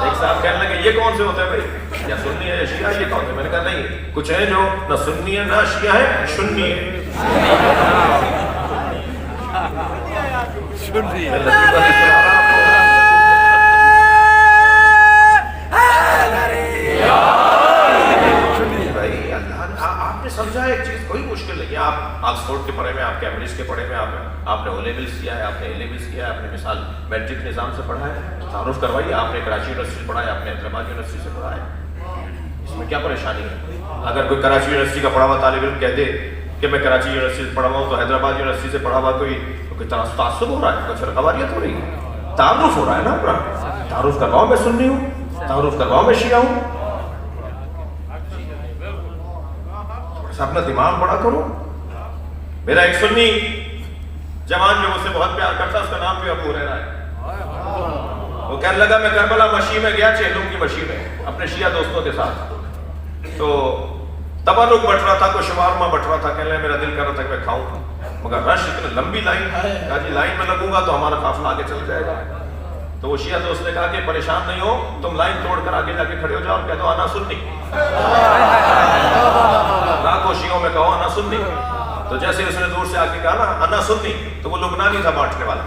ایک صاحب کہنے لگے یہ کون سے ہوتے ہیں بھائی، یا سنی ہے یا شیعہ، یہ کون سے؟ میں نے کہا نہیں، کچھ ہیں جو نہ سنی ہے نہ شیعہ ہے، سنی ہے. آپ نے سمجھا ایک چیز کوئی مشکل نہیں ہے. آپ آکسفورڈ کے پڑھے میں، آپ کیمبرج کے پڑھے میں، آپ نے او لیولز کیا ہے، آپ نے اے لیولز کیا ہے، آپ نے مثال میٹرک نظام سے پڑھا ہے، تعارف کروائی. آپ نے کراچی یونیورسٹی سے پڑھا ہے، آپ نے حیدرآباد یونیورسٹی سے پڑھا ہے. اس میں کیا پریشانی ہے؟ اگر کوئی کراچی یونیورسٹی کا پڑھا ہوا طالب علم کہہ دے کہ میں کراچی یونیورسٹی سے پڑھا ہوا ہوں تو حیدرآباد یونیورسٹی سے پڑھا ہوا کوئی تعصب ہو رہا ہے، کوئی فرقہ واریت ہو رہی ہے. تعارف ہو رہا ہے نا اپنا. تعارف کرواؤ میں سنی ہوں، تعارف کرواؤ میں شیعہ ہوں. اپنا دماغ بڑا کرو. میرا ایک سنی جوان جو مجھ سے بہت پیار کرتا اس کا نام بھی ابو ہریرہ ہے. وہ کہنے لگا میں کربلا مشی میں گیا، چہلوں کی مشی میں اپنے شیعہ دوستوں کے ساتھ، تو تبرک بٹ رہا تھا، کوئی شوارما بٹ رہا تھا، کہنے لگا میرا دل کر رہا تھا کہ میں کھاؤں، مگر رش اتنی لمبی لائن ہے، کہا جی لائن میں لگوں گا تو ہمارا قافلہ آگے چل جائے گا. تو وہ شیعہ دوست نے کہا کہ پریشان نہیں ہو، تم لائن توڑ کر آگے جا کے کھڑے ہو جاؤ، کہہ دو انا سنی، لاکھوں شیعوں میں کہو انا سنی. تو جیسے اس نے دور سے آگے کہا نا انا سنی، تو وہ لبنانی تھا بانٹنے والا،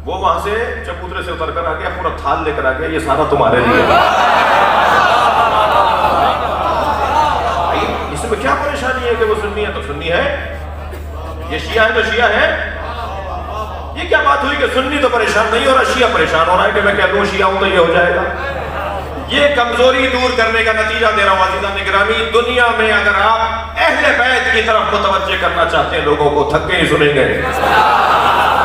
وہ وہاں سے چبوترے سے اتر کر آ گیا، پورا تھال لے کر آ گیا، یہ سارا تمہارے لیے. اس میں کیا پریشانی ہے کہ وہ سنی ہے تو سنی ہے، یہ شیعہ ہے تو شیعہ ہے. یہ کیا بات ہوئی کہ سنی تو پریشان نہیں ہو رہا، شیعہ پریشان ہو رہا ہے کہ میں کہہ دوں شیعہ ہوں تو یہ ہو جائے گا. یہ کمزوری دور کرنے کا نتیجہ دے رہا ہوں عزیزان گرامی. دنیا میں اگر آپ اہل بیت کی طرف متوجہ کرنا چاہتے ہیں لوگوں کو، تھک کے ہی سنیں گے.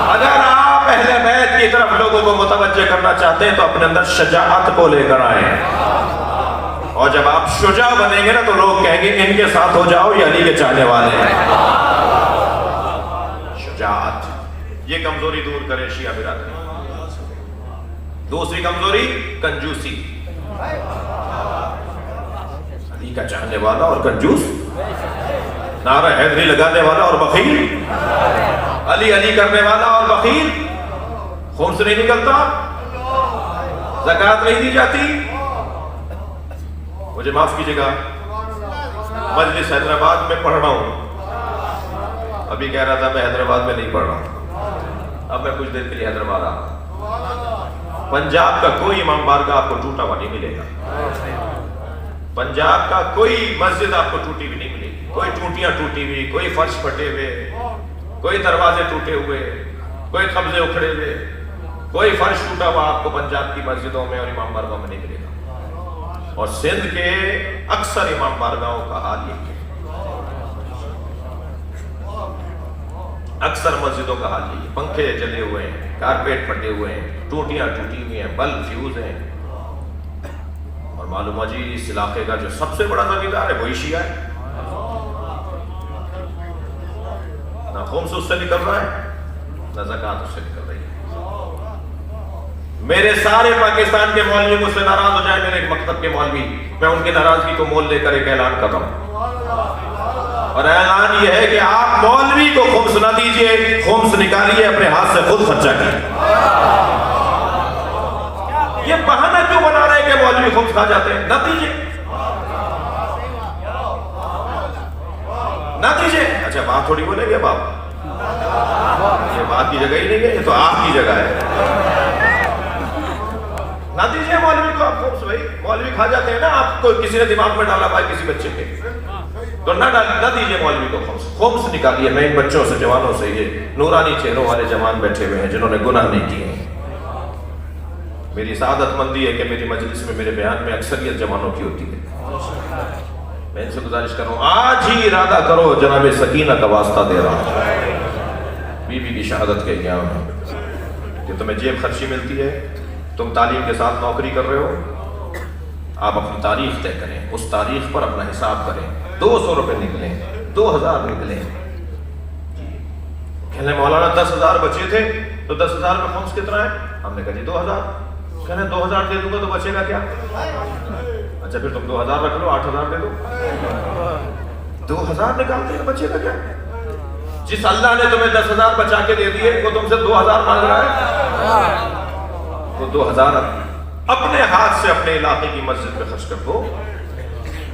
اگر آپ اہل بیت کی طرف لوگوں کو متوجہ کرنا چاہتے ہیں تو اپنے اندر شجاعت کو لے کر آئیں، اور جب آپ شجاع بنیں گے نا تو لوگ کہیں گے ان کے ساتھ ہو جاؤ، یہ علی کے چاہنے والے ہیں. شجاعت، یہ کمزوری دور کرے شیعہ برادری. دوسری کمزوری کنجوسی. علی کا چاہنے والا اور کنجوس، نعرہ حیدری لگانے والا اور بخیل، علی علی کرنے والا اور بخیل. خمس نہیں نکلتا، زکوٰۃ نہیں دی جاتی. مجھے معاف کیجیے گا، مجلس حیدرآباد میں پڑھ رہا ہوں، ابھی کہہ رہا تھا میں حیدرآباد میں نہیں پڑھ رہا ہوں، اب میں کچھ دیر کے لیے حیدرآباد آ رہا ہوں. پنجاب کا کوئی امام بارگاہ آپ کو ٹوٹا ہوا نہیں ملے گا، پنجاب کا کوئی مسجد آپ کو ٹوٹی بھی نہیں ملے گی. کوئی ٹوٹیاں ٹوٹی ہوئی، کوئی فرش پھٹے ہوئے، کوئی دروازے ٹوٹے ہوئے، کوئی قبضے اکھڑے ہوئے، کوئی فرش ٹوٹا ہوا آپ کو پنجاب کی مسجدوں میں اور امام بارگاہ میں نہیں ملے گا. اور سندھ کے اکثر امام بارگاہوں کا حال یہ ہے، اکثر مسجدوں کا حال یہ ہے، پنکھے جلے ہوئے ہیں، کارپیٹ پھٹے ہوئے ہیں، ٹوٹیاں ٹوٹی ہوئی ہیں، بلب فیوز ہیں. اور معلوم ہے جی اس علاقے کا جو سب سے بڑا زمیندار ہے وہی شیعہ ہے. نہ خمس اس سے نکل رہا ہے، نہ زکوٰۃ اس سے نکل رہی ہے. میرے سارے پاکستان کے مولوی مجھ سے ناراض ہو جائے، میرے ایک مکتب کے مولوی، میں ان کی ناراضگی کو مول لے کر ایک اعلان کرتا ہوں، اور اعلان یہ ہے کہ آپ مولوی کو خمس نہ دیجئے، خمس نکالیے اپنے ہاتھ سے خود خرچہ کیجیے. یہ بہانہ کیوں بنا رہے ہیں کہ مولوی خمس کھا جاتے ہیں؟ نہ دیجئے، نہ دیجئے. اچھا بات تھوڑی بولیں گے باپ، یہ بات کی جگہ ہی نہیں ہے، یہ تو آپ کی جگہ ہے. نہ دیجئے مولوی کو آپ خمس. بھائی مولوی کھا جاتے ہیں نا، آپ کو کسی نے دماغ میں ڈالا بھائی کسی بچے کے، تو نہ دیجئے مولوی کو خمس. خمس نکالیے. میں ان بچوں سے، جوانوں سے، یہ نورانی چہروں والے جوان بیٹھے ہوئے ہیں جنہوں نے گناہ نہیں کیے ہیں. میری سعادت مندی ہے کہ میری مجلس میں، میرے بیان میں اکثریت جوانوں کی ہوتی ہے. میں ان سے گزارش کر رہا ہوں آج ہی ارادہ کرو، جناب سکینہ کا واسطہ دے رہا ہوں، بیوی کی شہادت کے ایام ہے کہ تمہیں جیب خرچی ملتی ہے، تم تعلیم کے ساتھ نوکری کر رہے ہو، آپ اپنی تاریخ طے کریں، اس تاریخ پر اپنا حساب کریں. 200 روپے نکلیں، 2000 نکلیں. کہنے مولانا 10,000 بچے تھے تو 10,000 میں خمس کتنا ہے؟ ہم نے کہا جی 2000. کہنے 2000 دے دوں گا تو بچے گا کیا؟ اچھا پھر تم 2000 رکھ لو، 8000 دے دو. 2000 نکالتے ہیں، بچے گا کیا؟ جس اللہ نے تمہیں 10,000 بچا کے دے دیے وہ تم سے 2000 مانگ رہا ہے، تو 2000 اپنے ہاتھ سے اپنے علاقے کی مسجد میں خرچ کر دو،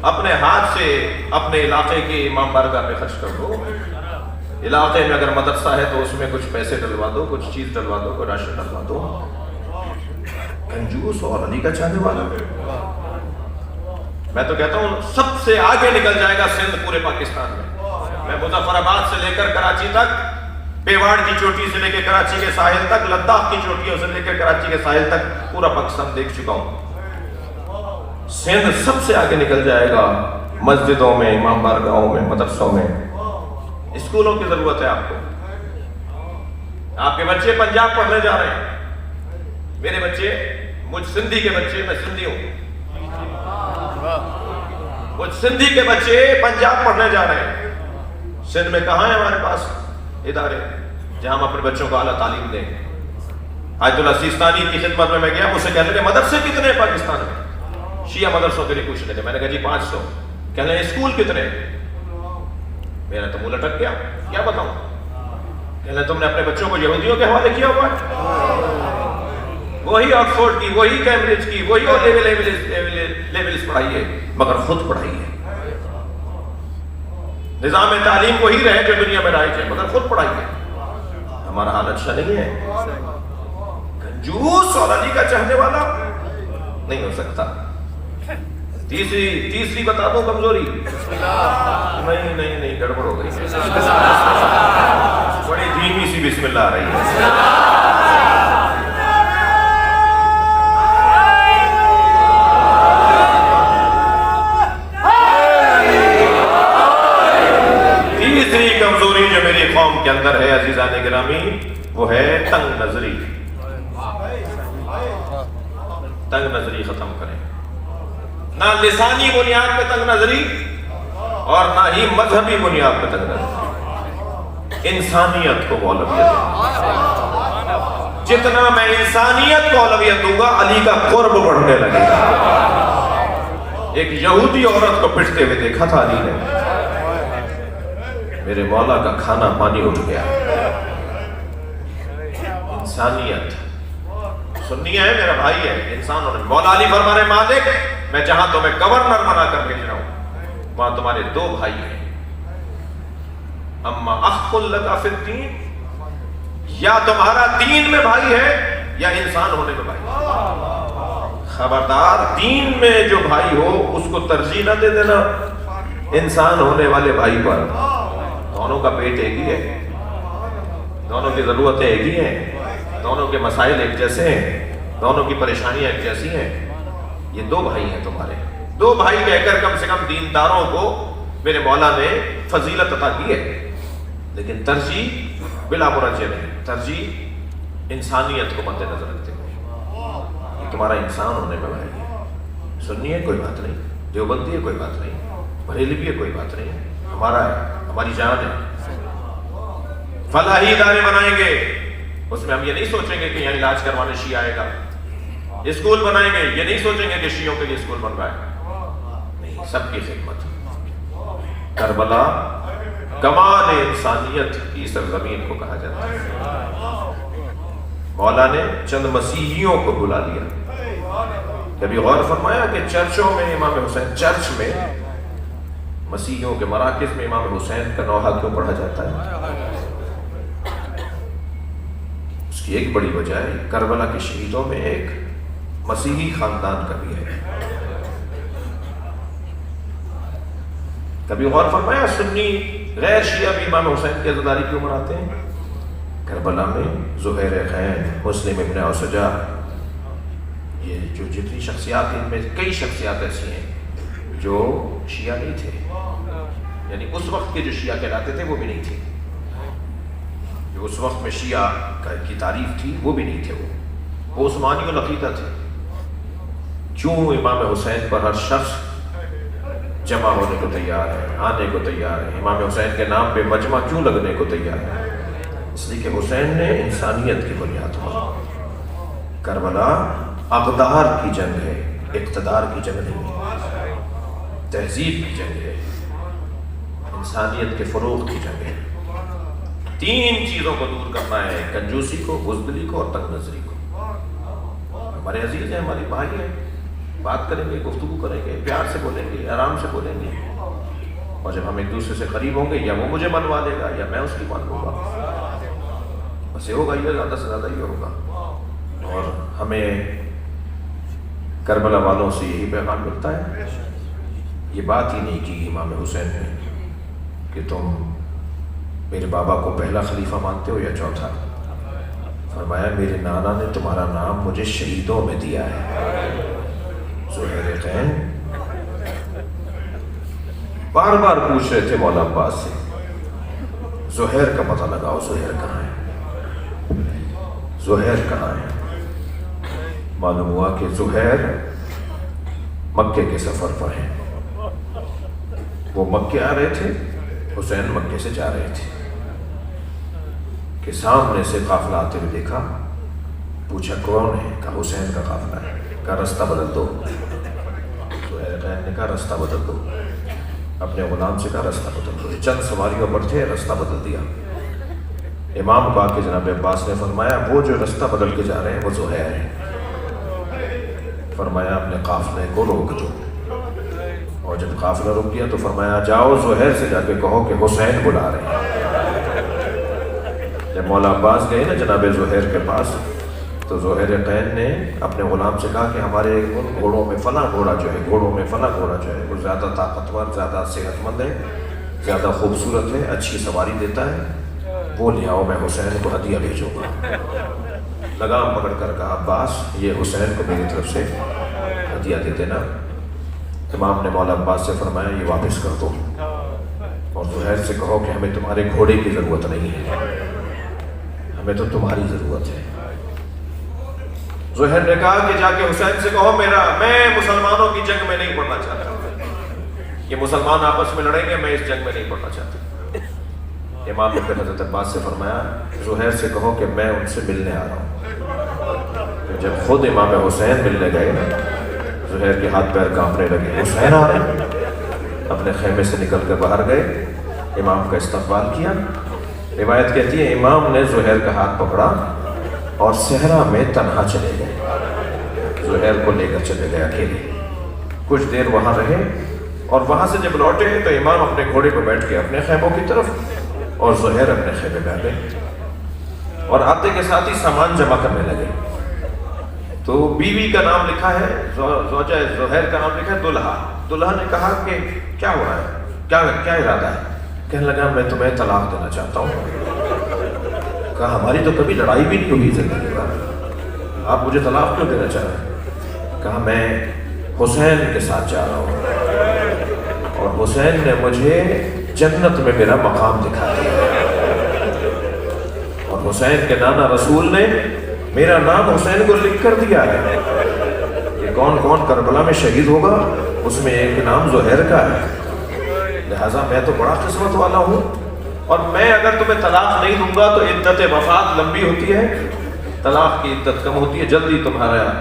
اپنے ہاتھ سے اپنے علاقے کی امام بارگاہ میں خرچ کر دو. علاقے میں اگر مدرسہ ہے تو اس میں کچھ پیسے ڈلوا دو، کچھ چیز ڈلوا دو، کوئی راشن ڈلوا دو. کنجوس اور علی کا چاہنے والا. میں تو کہتا ہوں سب سے آگے نکل جائے گا سندھ پورے پاکستان میں. میں مظفر آباد سے لے کر کراچی تک، پیواڑ کی چوٹی سے لے کے کراچی کے ساحل تک، لداخ کی چوٹیوں سے لے کر کراچی کے ساحل تک پورا پاکستان دیکھ چکا ہوں. سندھ سب سے آگے نکل جائے گا مسجدوں میں، امام بارگاہوں میں، مدرسوں میں. اسکولوں کی ضرورت ہے آپ کو. آپ کے بچے پنجاب پڑھنے جا رہے ہیں، میرے بچے، مجھ سندھی کے بچے، میں سندھی ہوں، مجھ سندھی کے بچے پنجاب پڑھنے جا رہے ہیں. سندھ میں کہاں ہیں ہمارے پاس ادارے؟ جہاں ہم اپنے بچوں کو اعلیٰ تعلیم دیں. آیت اللہ سیستانی کی خدمت میں گیا, مجھ سے کہنے لگے مدرسے کتنے ہیں پاکستان میں؟ شیعہ مدرسوں کے لیے پوچھنے لگے. میں نے کہا جی 500. کہنے لگے اسکول کتنے؟ میرا تو منہ لٹک گیا, کیا بتاؤں. کہنے لگے تم نے اپنے بچوں کو یہودیوں کے حوالے کیا ہوا ہے؟ وہی آکسفورڈ کی, وہی کیمبرج کی, وہی اور لیولز پڑھائیے, مگر خود پڑھائیے. نظام تعلیم وہی رہے جو دنیا میں رائج ہے, مگر خود پڑھائیے. ہمارا حال اچھا نہیں ہے. کنجوس اور علی کا چاہنے والا نہیں ہو سکتا. تیسری بتا دو کمزوری. نہیں گڑبڑ ہو گئی, بڑی دھیمی سی بسم اللہ آ رہی ہے. تیسری کمزوری جو میری قوم کے اندر ہے عزیزان گرامی, وہ ہے تنگ نظری. تنگ نظری ختم کریں. نہ لسانی بنیاد پہ تنگ نظری اور نہ ہی مذہبی بنیاد پہ تنگ نظری. انسانیت کو اولویت دیں. جتنا میں انسانیت کو اولویت دوں گا, علی کا قرب بڑھنے لگے گا. ایک یہودی عورت کو پٹتے ہوئے دیکھا تھا علی نے, میرے مولا کا کھانا پانی اٹھ گیا. انسانیت. سنی ہے, میرا بھائی ہے, انسان ہونے. مولا علی فرما رہے مالک, میں جہاں تمہیں گورنر بنا کر بھیج رہا ہوں, وہاں تمہارے 2 بھائی ہیں. اما اخ لک فی الدین, یا تمہارا دین میں بھائی ہے یا انسان ہونے میں بھائی. خبردار, دین میں جو بھائی ہو اس کو ترجیح نہ دے دینا انسان ہونے والے بھائی پر. دونوں کا پیٹ ایک ہی ہے, دونوں کی ضرورتیں ایک ہی ہیں, دونوں کے مسائل ایک جیسے ہیں, دونوں کی پریشانیاں ایک جیسی ہیں. یہ 2 بھائی ہیں تمہارے. 2 بھائی کہہ کر کم سے کم دینداروں کو میرے مولا نے فضیلت عطا کی ہے, لیکن ترجیح بلا مرجع نہیں, ترجیح انسانیت کو مد نظر رکھتے ہوئے. یہ تمہارا انسان ہونے میں بھائی ہے. سنی ہے کوئی بات نہیں, دیوبندی ہے کوئی بات نہیں, بریلوی ہے کوئی بات نہیں, ہمارا ہے, ہماری جان ہے. فلاحی ادارے بنائیں گے, اس میں ہم یہ نہیں سوچیں گے کہ یہاں علاج کروانے شیعہ آئے گا. اسکول بنائیں گے, یہ نہیں سوچیں گے کہ شیعوں کے لیے اسکول بن رہا ہے. نہیں, سب کی خدمت. کربلا کمال انسانیت کی سرزمین کو کہا جاتا ہے. مولا نے چند مسیحیوں کو بلا لیا. کبھی غور فرمایا کہ چرچوں میں امام حسین, چرچ میں مسیحیوں کے مراکز میں امام حسین کا نوحہ کیوں پڑھا جاتا ہے؟ اس کی ایک بڑی وجہ ہے, کربلا کے شہیدوں میں ایک مسیحی خاندان کا بھی ہے. کبھی غور فرمایا سنی غیر شیعہ بھی امام حسین کی عزاداری کیوں مناتے ہیں؟ کربلا میں زہیر خین, مسلم ابن اوسجا, یہ جو جتنی شخصیات ہیں ان میں کئی شخصیات ایسی ہیں جو شیعہ نہیں تھے. یعنی اس وقت کے جو شیعہ کہلاتے تھے وہ بھی نہیں تھے, جو اس وقت میں شیعہ کی تعریف تھی وہ بھی نہیں تھے. وہ عثمانی العقیدہ تھے. کیوں امام حسین پر ہر شخص جمع ہونے کو تیار ہے, آنے کو تیار ہے. امام حسین کے نام پہ مجمع کیوں لگنے کو تیار ہے؟ اس لیے کہ حسین نے انسانیت کی بنیاد پر. کربلا اقدار کی جنگ ہے, اقتدار کی جنگ نہیں ہے. تہذیب کی جنگ ہے, انسانیت کے فروغ کی جنگ ہے. 3 چیزوں کو دور کرنا ہے, کنجوسی کو, بزدلی کو اور تنگ نظری کو. ہمارے عزیز ہیں, ہماری بھائی ہیں, بات کریں گے, گفتگو کریں گے, پیار سے بولیں گے, آرام سے بولیں گے. اور جب ہم ایک دوسرے سے قریب ہوں گے, یا وہ مجھے منوا دے گا یا میں اس کی مانوں گا, بس یہ ہوگا, یہ زیادہ سے زیادہ یہ ہوگا. اور ہمیں کربلا والوں سے یہی پیغام ملتا ہے. یہ بات ہی نہیں کی امام حسین نے کہ تم میرے بابا کو پہلا خلیفہ مانتے ہو یا چوتھا. فرمایا میرے نانا نے تمہارا نام مجھے شہیدوں میں دیا ہے. زہیر خین بار بار پوچھ رہے تھے مولا عباس سے, زہیر کا پتہ لگاؤ, زہیر کہاں ہے, زہیر کہاں ہے. معلوم ہوا کہ زہیر مکے کے سفر پر ہیں. وہ مکے آ رہے تھے, حسین مکے سے جا رہے تھے. کہ سامنے سے قافلہ آتے ہوئے دیکھا، پوچھا کون ہے؟ کہا حسین کا قافلہ ہے۔ کہا رستہ بدل دو۔ زہیر قین نے کہا رستہ بدل دو، اپنے غلام سے کہا رستہ بدل دو۔ چند سواریوں پر تھے، رستہ بدل دیا۔ امام کو آ کے جناب عباس نے فرمایا وہ جو رستہ بدل کے جا رہے ہیں وہ زہیر ہیں۔ فرمایا اپنے قافلے کو روک دو، اور جب قافلہ رک گیا تو فرمایا جاؤ زہیر سے جا کے کہو کہ حسین بلا رہے ہیں۔ جب مولا عباس گئے نا جناب زہیر کے پاس تو زہیر قین نے اپنے غلام سے کہا کہ ہمارے ان گھوڑوں میں فلاں گھوڑا جو ہے، گھوڑوں میں فلاں گھوڑا جو ہے وہ زیادہ طاقتور، زیادہ صحت مند ہے، زیادہ خوبصورت ہے، اچھی سواری دیتا ہے، وہ لے آؤ، میں حسین کو ہدیہ بھیجوں گا۔ لگام پکڑ کر کہا عباس یہ حسین کو میری طرف سے ہدیہ دے دینا۔ امام نے مولا عباس سے فرمایا یہ واپس کر دو، اور زہیر سے کہو کہ ہمیں تمہارے گھوڑے کی ضرورت نہیں ہے، ہمیں تو تمہاری ضرورت ہے۔ زہیر نے کہا کہ جا کے حسین سے کہو میں مسلمانوں کی جنگ میں نہیں پڑنا چاہتا، یہ مسلمان آپس میں لڑیں گے، میں اس جنگ میں نہیں پڑنا چاہتا۔ امام نے پھر حضرت عباس سے فرمایا زہیر سے کہو کہ میں ان سے ملنے آ رہا ہوں۔ جب خود امام حسین ملنے گئے زہیر کے ہاتھ پیر کانپنے لگے، حسین آ رہے ہیں۔ اپنے خیمے سے نکل کر باہر گئے، امام کا استقبال کیا۔ روایت کہتی ہے امام نے زہیر کا ہاتھ پکڑا اور صحرا میں تنہا چلے گئے، زہیر کو لے کر چلے گئے اکیلے۔ کچھ دیر وہاں رہے، اور وہاں سے جب لوٹے تو امام اپنے گھوڑے پر بیٹھ کے اپنے خیموں کی طرف، اور زہیر اپنے خیمے میں آ گئے، اور آتے کے ساتھ ہی سامان جمع کرنے لگے۔ تو بیوی کا نام لکھا ہے، زوجہ زہیر کا نام لکھا ہے دلہا۔ دلہا نے کہا کہ کیا ہو رہا ہے، کیا ارادہ ہے؟ کہنے لگا میں تمہیں طلاق دینا چاہتا ہوں۔ کہا ہماری تو کبھی لڑائی بھی نہیں ہوئی زندگی میں، آپ مجھے طلاق کیوں دینا چاہ رہے ہیں؟ کہا میں حسین کے ساتھ جا رہا ہوں، اور حسین نے مجھے جنت میں میرا مقام دکھا دیا، اور حسین کے نانا رسول نے میرا نام حسین کو لکھ کر دیا ہے کہ کون کون کربلا میں شہید ہوگا اس میں ایک نام زہیر کا ہے، لہٰذا میں تو بڑا قسمت والا ہوں، اور میں اگر تمہیں طلاق نہیں دوں گا تو عدت وفات لمبی ہوتی ہے، طلاق کی عدت کم ہوتی ہے، جلدی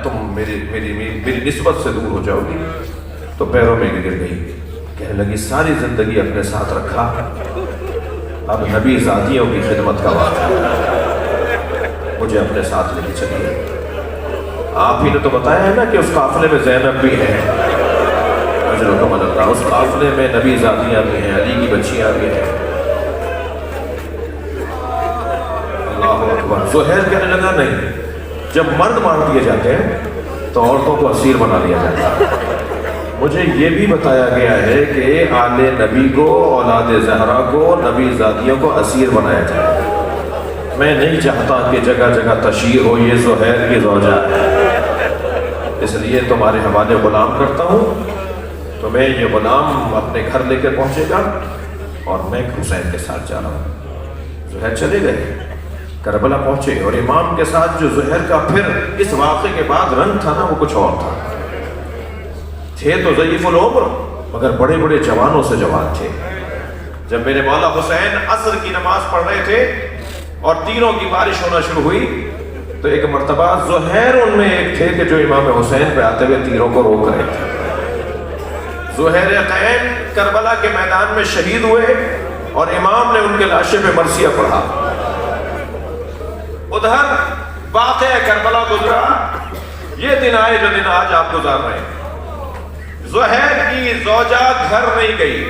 تم میری نسبت سے دور ہو جاؤ گی۔ تو پیروں میں گر گئی، کہنے لگی ساری زندگی اپنے ساتھ رکھا، اب نبی ذاتیوں کی خدمت کا وقت ہے، مجھے اپنے ساتھ لے کے چلیے۔ آپ ہی نے تو بتایا ہے نا کہ اس قافلے میں زینب بھی ہے، اجرکم اللہ، اس قافلے میں نبی ذاتیاں بھی ہیں، علی کی بچیاں بھی ہیں۔ اللہ اکبر۔ زہیر کہنے لگا نہیں، جب مرد مار دیے جاتے ہیں تو عورتوں کو اسیر بنا لیا جاتا ہے۔ مجھے یہ بھی بتایا گیا ہے کہ آل نبی کو، اولاد زہرا کو، نبی ذاتیوں کو اسیر بنایا جائے۔ میں نہیں چاہتا کہ جگہ جگہ تشہیر ہو یہ زہیر کی زوجہ ہے، اس لیے تمہارے حوالے غلام کرتا ہوں، تمہیں یہ غلام اپنے گھر لے کر پہنچے گا، اور میں حسین کے ساتھ جا رہا ہوں۔ زہیر چلے گئے، کربلا پہنچے، اور امام کے ساتھ جو زہیر کا پھر اس واقعے کے بعد رنگ تھا نا وہ کچھ اور تھا۔ تھے تو ضعیف العمر مگر بڑے بڑے جوانوں سے جوان تھے۔ جب میرے مولا حسین عصر کی نماز پڑھ رہے تھے اور تیروں کی بارش ہونا شروع ہوئی تو ایک مرتبہ زہیر ان میں ایک تھے کہ جو امام حسین پہ آتے ہوئے تیروں کو روک رہے تھے۔ زہیر قین کربلا کے میدان میں شہید ہوئے، اور امام نے ان کے لاشے پہ مرثیہ پڑھا۔ ادھر واقعہ کربلا گزرا، یہ دن آئے جو دن آج آپ گزار رہے ہیں۔ زہیر کی زوجہ گھر نہیں گئی،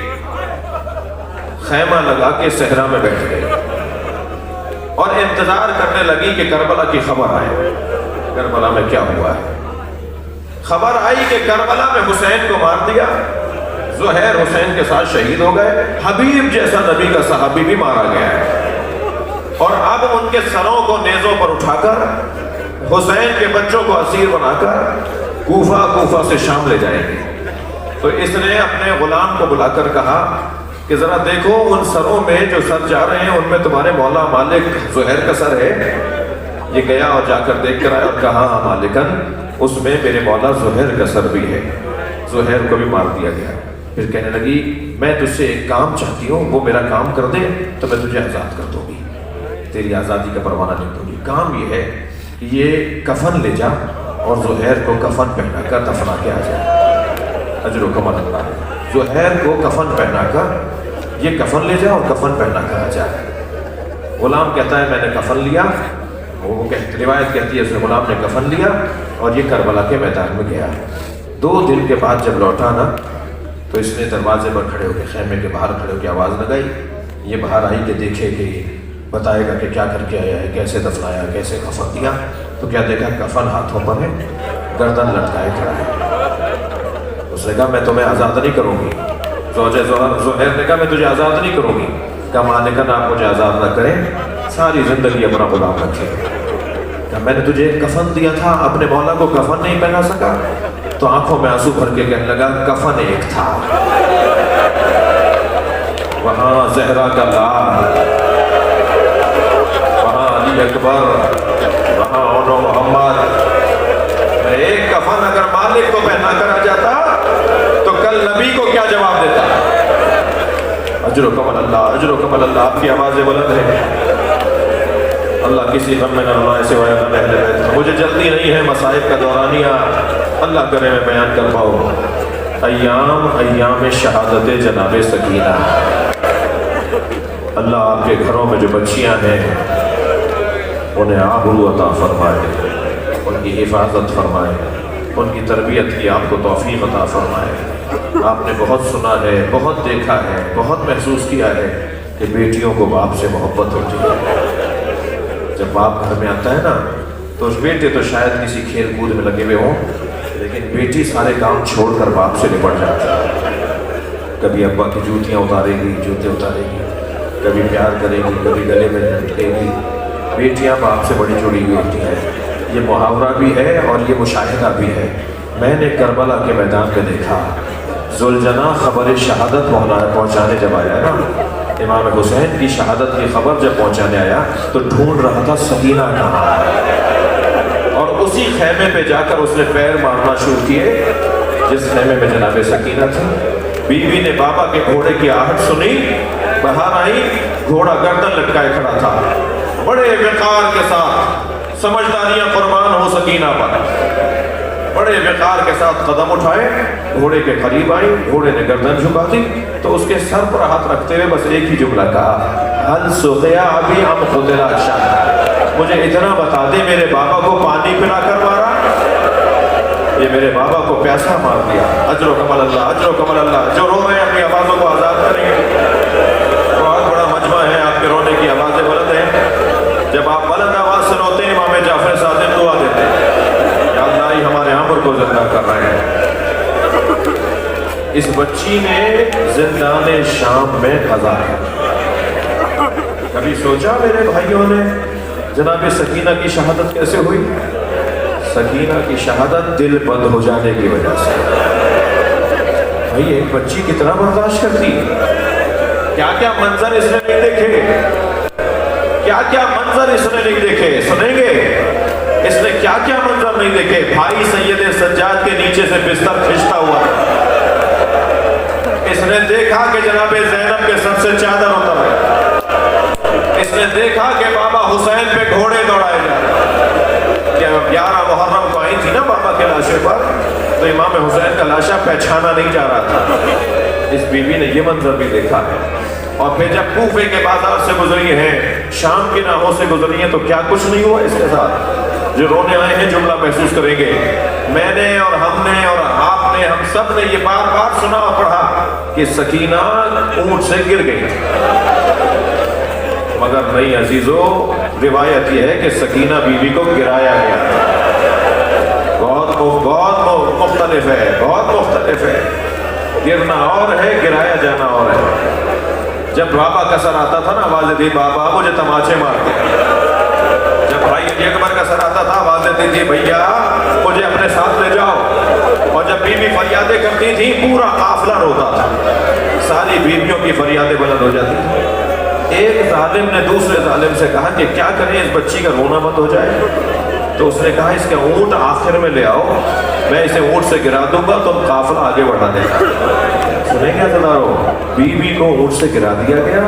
خیمہ لگا کے صحرا میں بیٹھ گئی اور انتظار کرنے لگی کہ کربلا کی خبر آئے، کربلا میں کیا ہوا ہے۔ خبر آئی کہ کربلا میں حسین کو مار دیا، زہیر حسین کے ساتھ شہید ہو گئے، حبیب جیسا نبی کا صحابی بھی مارا گیا ہے، اور اب ان کے سروں کو نیزوں پر اٹھا کر حسین کے بچوں کو اسیر بنا کر کوفہ سے شام لے جائیں گے۔ تو اس نے اپنے غلام کو بلا کر کہا کہ ذرا دیکھو ان سروں میں جو سر جا رہے ہیں ان میں تمہارے مولا مالک زہیر کا سر ہے۔ یہ گیا اور جا کر دیکھ کر آیا اور کہا ہاں مالکن، اس میں میرے مولا زہیر کا سر بھی ہے، زہیر کو بھی مار دیا گیا۔ پھر کہنے لگی میں تجھ سے ایک کام چاہتی ہوں، وہ میرا کام کر دے تو میں تجھے آزاد کر دوں گی۔ تیری آزادی کا پروانہ نہیں دوں گی، کام یہ ہے کہ یہ کفن لے جا اور زہیر کو کفن پہنا کر دفنا کے آ جائے، اجر و کمال اللہ ہے۔ زہیر کو کفن پہنا کر یہ کفن لے جا اور کفن پہنا کر آ جائے۔ غلام کہتا ہے میں نے کفن لیا، وہ روایت کہتی ہے اس نے غلام نے کفن لیا اور یہ کربلا کے میدان میں گیا۔ 2 دن کے بعد جب لوٹا نا تو اس نے دروازے پر کھڑے ہو کے، خیمے کے باہر کھڑے ہو کے آواز لگائی، یہ باہر آئی کہ دیکھے کہ بتائے گا کہ کیا کر کے آیا ہے، کیسے دفنایا، کیسے کفن دیا۔ تو کیا دیکھا، کفن ہاتھوں پر ہے، گردن لٹکائے کھڑا ہے۔ اس نے کہا میں تمہیں آزاد نہیں کروں گی۔ زہیر نے کہا میں تجھے آزاد نہیں کروں گی۔ کہا مالکن آپ مجھے آزاد نہ کریں، ساری زندگی اپنا غلام رکھے۔ کہا میں نے تجھے کفن دیا تھا، اپنے مولا کو کفن نہیں پہنا سکا؟ تو آنکھوں میں آنسو بھر کے کہنے لگا کفن ایک تھا، وہاں زہرا کا لال، وہاں علی اکبر، وہاں اونو محمد۔ ایک کفن اگر مالک کو پہنا کر آ جاتا تو کل نبی کو کیا جواب دیتا؟ اجر و کمال اللہ، اجر و کمال اللہ۔ آپ کی آوازیں بلند ہیں، اللہ کسی غم میں نہ رلائے سوائے غم اہل بیت۔ مجھے جلدی نہیں ہے مصائب کا دورانیہ، اللہ کرے میں بیان کر پاؤں۔ ایام شہادت جناب سکینہ، اللہ آپ کے گھروں میں جو بچیاں ہیں انہیں آبرو عطا فرمائے، ان کی حفاظت فرمائے، ان کی تربیت کی آپ کو توفیق عطا فرمائے۔ آپ نے بہت سنا ہے، بہت دیکھا ہے، بہت محسوس کیا ہے کہ بیٹیوں کو باپ سے محبت ہوتی ہے۔ جب باپ گھر میں آتا ہے نا تو اس بیٹے تو شاید کسی کھیل کود میں لگے ہوئے ہوں، لیکن بیٹی سارے کام چھوڑ کر باپ سے نپٹ جاتا ہے۔ کبھی ابا کی جوتیاں اتارے گی، جوتے اتارے گی، کبھی پیار کرے گی، کبھی گلے میں لٹکے گی۔ بیٹیاں باپ سے بڑی جڑی ہوئی ہوتی ہیں، یہ محاورہ بھی ہے اور یہ مشاہدہ بھی ہے۔ میں نے کربلا کے میدان میں دیکھا، ذوالجناح خبر شہادت پہنچانے جب آیا نا، امام حسین کی شہادت کی خبر جب پہنچانے آیا تو ڈھونڈ رہا تھا سکینہ کہاں ہے، اور اسی خیمے پہ جا کر اس نے پیر مارنا شروع کیے جس خیمے میں جناب سکینہ تھی۔ بیوی نے بابا کے گھوڑے کی آہٹ سنی، باہر آئی، گھوڑا گردن لٹکائے کھڑا تھا، بڑے وقار کے ساتھ، سمجھداریاں قربان ہو سکینہ پر، بڑے وقار کے ساتھ قدم اٹھائے، گھوڑے کے قریب آئی، گھوڑے نے گردن جھکا دی تو اس کے سر پر ہاتھ رکھتے ہوئے بس ایک ہی جملہ کہا، حل سقیا ابھی ام قتل شاہ، مجھے اتنا بتا دے میرے بابا کو پانی پلا کر مارا، یہ میرے بابا کو پیاسا مار دیا۔ اجر و کمال اللہ، اجر و کمال اللہ۔ جو رو رہے ہیں اپنی آوازوں کو آزاد کریں گے، بہت بڑا مجمع ہے، آپ کے رونے کی آوازیں بلند ہیں۔ جب آپ بلند آواز سے روتے ہیں امام جعفر صادق دعا دیتے ہیں، یا اللہ ہی ہمارے عمر کو زندہ کر رہے ہیں۔ اس بچی نے زندان شام میں قضا ہے۔ کبھی سوچا میرے بھائیوں نے جناب سکینہ کی شہادت کیسے ہوئی؟ سکینہ کی شہادت دل بند ہو جانے کی وجہ سے۔ بھائی ایک بچی کتنا برداشت کرتی ہے، کیا کیا منظر اس نے نہیں دیکھے، کیا کیا منظر اس نے نہیں دیکھے، سنیں گے اس نے کیا کیا منظر نہیں دیکھے۔ بھائی سید سجاد کے نیچے سے بستر کھنچتا ہوا، اس نے دیکھا کہ جناب زینب کے سر سے چادر اتر ہے، اس نے دیکھا کہ بابا حسین پہ گھوڑے دوڑائے جا رہے۔ 11 محرم کو آئی تھی نا بابا کے لاشے پر، تو امام حسین کا لاشا پہچانا نہیں جا رہا تھا۔ اس بیوی نے یہ منظر بھی دیکھا ہے، اور پھر جب کوفے کے بازار سے گزری ہیں، شام کی راہوں سے گزری ہیں، تو کیا کچھ نہیں ہوا اس کے ساتھ؟ جو رونے آئے ہیں جملہ محسوس کریں گے، میں نے اور ہم نے اور آپ نے، ہم سب نے یہ بار بار سنا اور پڑھا کہ سکینہ اونٹ سے گر گئی، مگر نہیں عزیزو، روایت یہ ہے کہ سکینہ بیوی کو گرایا گیا۔ بہت مختلف ہے، بہت مختلف ہے، گرنا اور ہے، گرایا جانا اور ہے۔ جب بابا کا سر آتا تھا نا، آواز دی بابا مجھے تماچے مارتے۔ جب بھائی علی اکبر کا سر آتا تھا، آواز دیتی تھی بھیا مجھے اپنے ساتھ لے جاؤ۔ اور جب بیوی فریادیں کرتی تھی پورا قافلہ روتا تھا، ساری بیویوں کی فریادیں بلند ہو جاتی تھی۔ ایک ظالم نے دوسرے ظالم سے کہا کہ کیا کریں اس بچی کا رونا بند ہو جائے؟ تو اس نے کہا اس کا اونٹ آخر میں لے آؤ، میں اسے اونٹ سے گرا دوں گا، تم قافلہ آگے بڑھا دینا۔ سنیں گے عزیزارو، بیوی کو اونٹ سے گرا دیا گیا،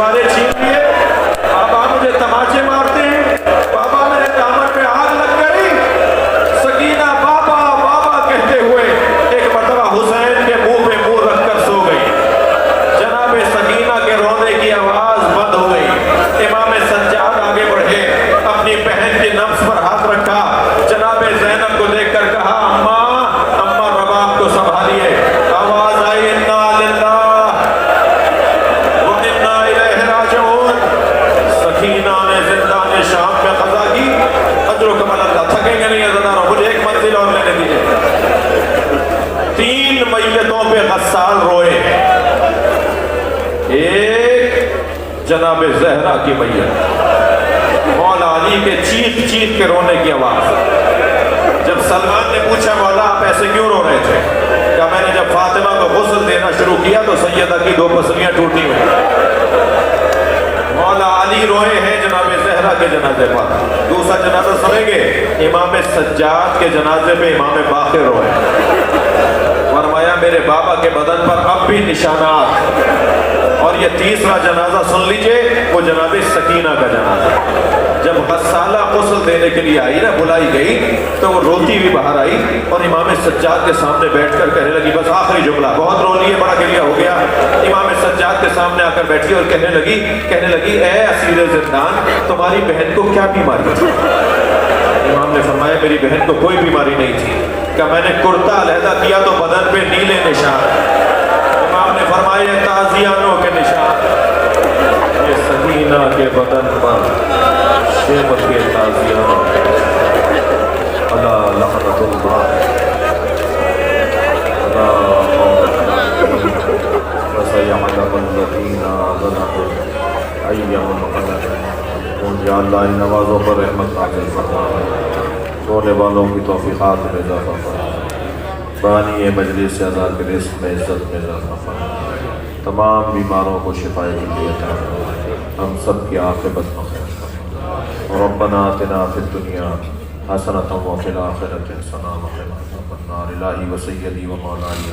گوشوارے چھین لیے، بابا مجھے تماچے مارتے ہیں، بابا میرے دامن پہ آگ لگ گئی۔ سکینہ بابا بابا کہتے ہوئے ایک مرتبہ حسین کے منہ پہ منہ رکھ کر سو گئی۔ جناب سکینہ کے رونے کی آواز بند ہو گئی۔ امام سجاد آگے بڑھے، اپنی بہن کی نفس پر ہاتھ رکھا، جناب زینب کو دیکھ کر کہا اماں رباب کو سنبھالیے۔ آواز آئی انا للہ و انا الیہ راجعون۔ سکینہ نے زندان شام میں قضا کی، اجرکم اللہ، تھکیں گے نہیں عزیزانو، مجھے ایک منزل اور لینے دیجیے۔ 3 میتوں پہ غسال روئے، ایک جناب زہرا کی میت، مولا علی کے چیخ چیخ کے رونے کی آواز۔ جب سلمان نے پوچھا مولا آپ ایسے کیوں رو رہے تھے، کہا میں نے جب فاطمہ کو غسل دینا شروع کیا تو سیدہ کی 2 پسلیاں ٹوٹی ہوئی۔ مولا علی روئے ہیں جناب زہرا کے جنازے پر۔ دوسرا جنازہ سنیں گے، امام سجاد کے جنازے پہ امام باقر روئے، فرمایا میرے بابا کے بدن پر اب بھی نشانات۔ اور یہ تیسرا جنازہ سن لیجئے، وہ جناب سکینہ کا جنازہ۔ جب غسالہ غسل دینے کے لیے آئی نا، بلائی گئی تو وہ روتی ہوئی باہر آئی اور امام سجاد کے سامنے بیٹھ کر کہنے لگی، بس آخری جملہ، بہت رو لی ہے، بڑا گریہ ہو گیا۔ امام سجاد کے سامنے آ کر بیٹھی اور کہنے لگی اے اسیر زندان، تمہاری بہن کو کیا بیماری تھی؟ امام نے فرمایا میری بہن کو کوئی بیماری نہیں تھی، کہ میں نے کرتا علیحدہ کیا تو بدن پہ نیلے نشان۔ امام نے فرمایا تازیانوں کے نشان، یہ سکینہ کے بدن پر شیمت کے تازیانوں۔ اللہ لعنت اللہ، وسيعلم الذين ظلموا أي منقلب۔ یا اللہ ان نوازوں پر رحمت نازل فرما، سونے والوں کی توفیقات میں اضافہ فرما، بانی مجلس اعلیٰ کے رزق میں عزت میں اضافہ فرما، تمام بیماروں کو شفائے کی عطا فرما، ہم سب کی عاقبت میں خیر فرما۔ ربنا آتنا فی الدنیا حسنۃ وفی الآخرۃ حسنۃ وقنا عذاب النار۔ الہی و سیدی و مولانا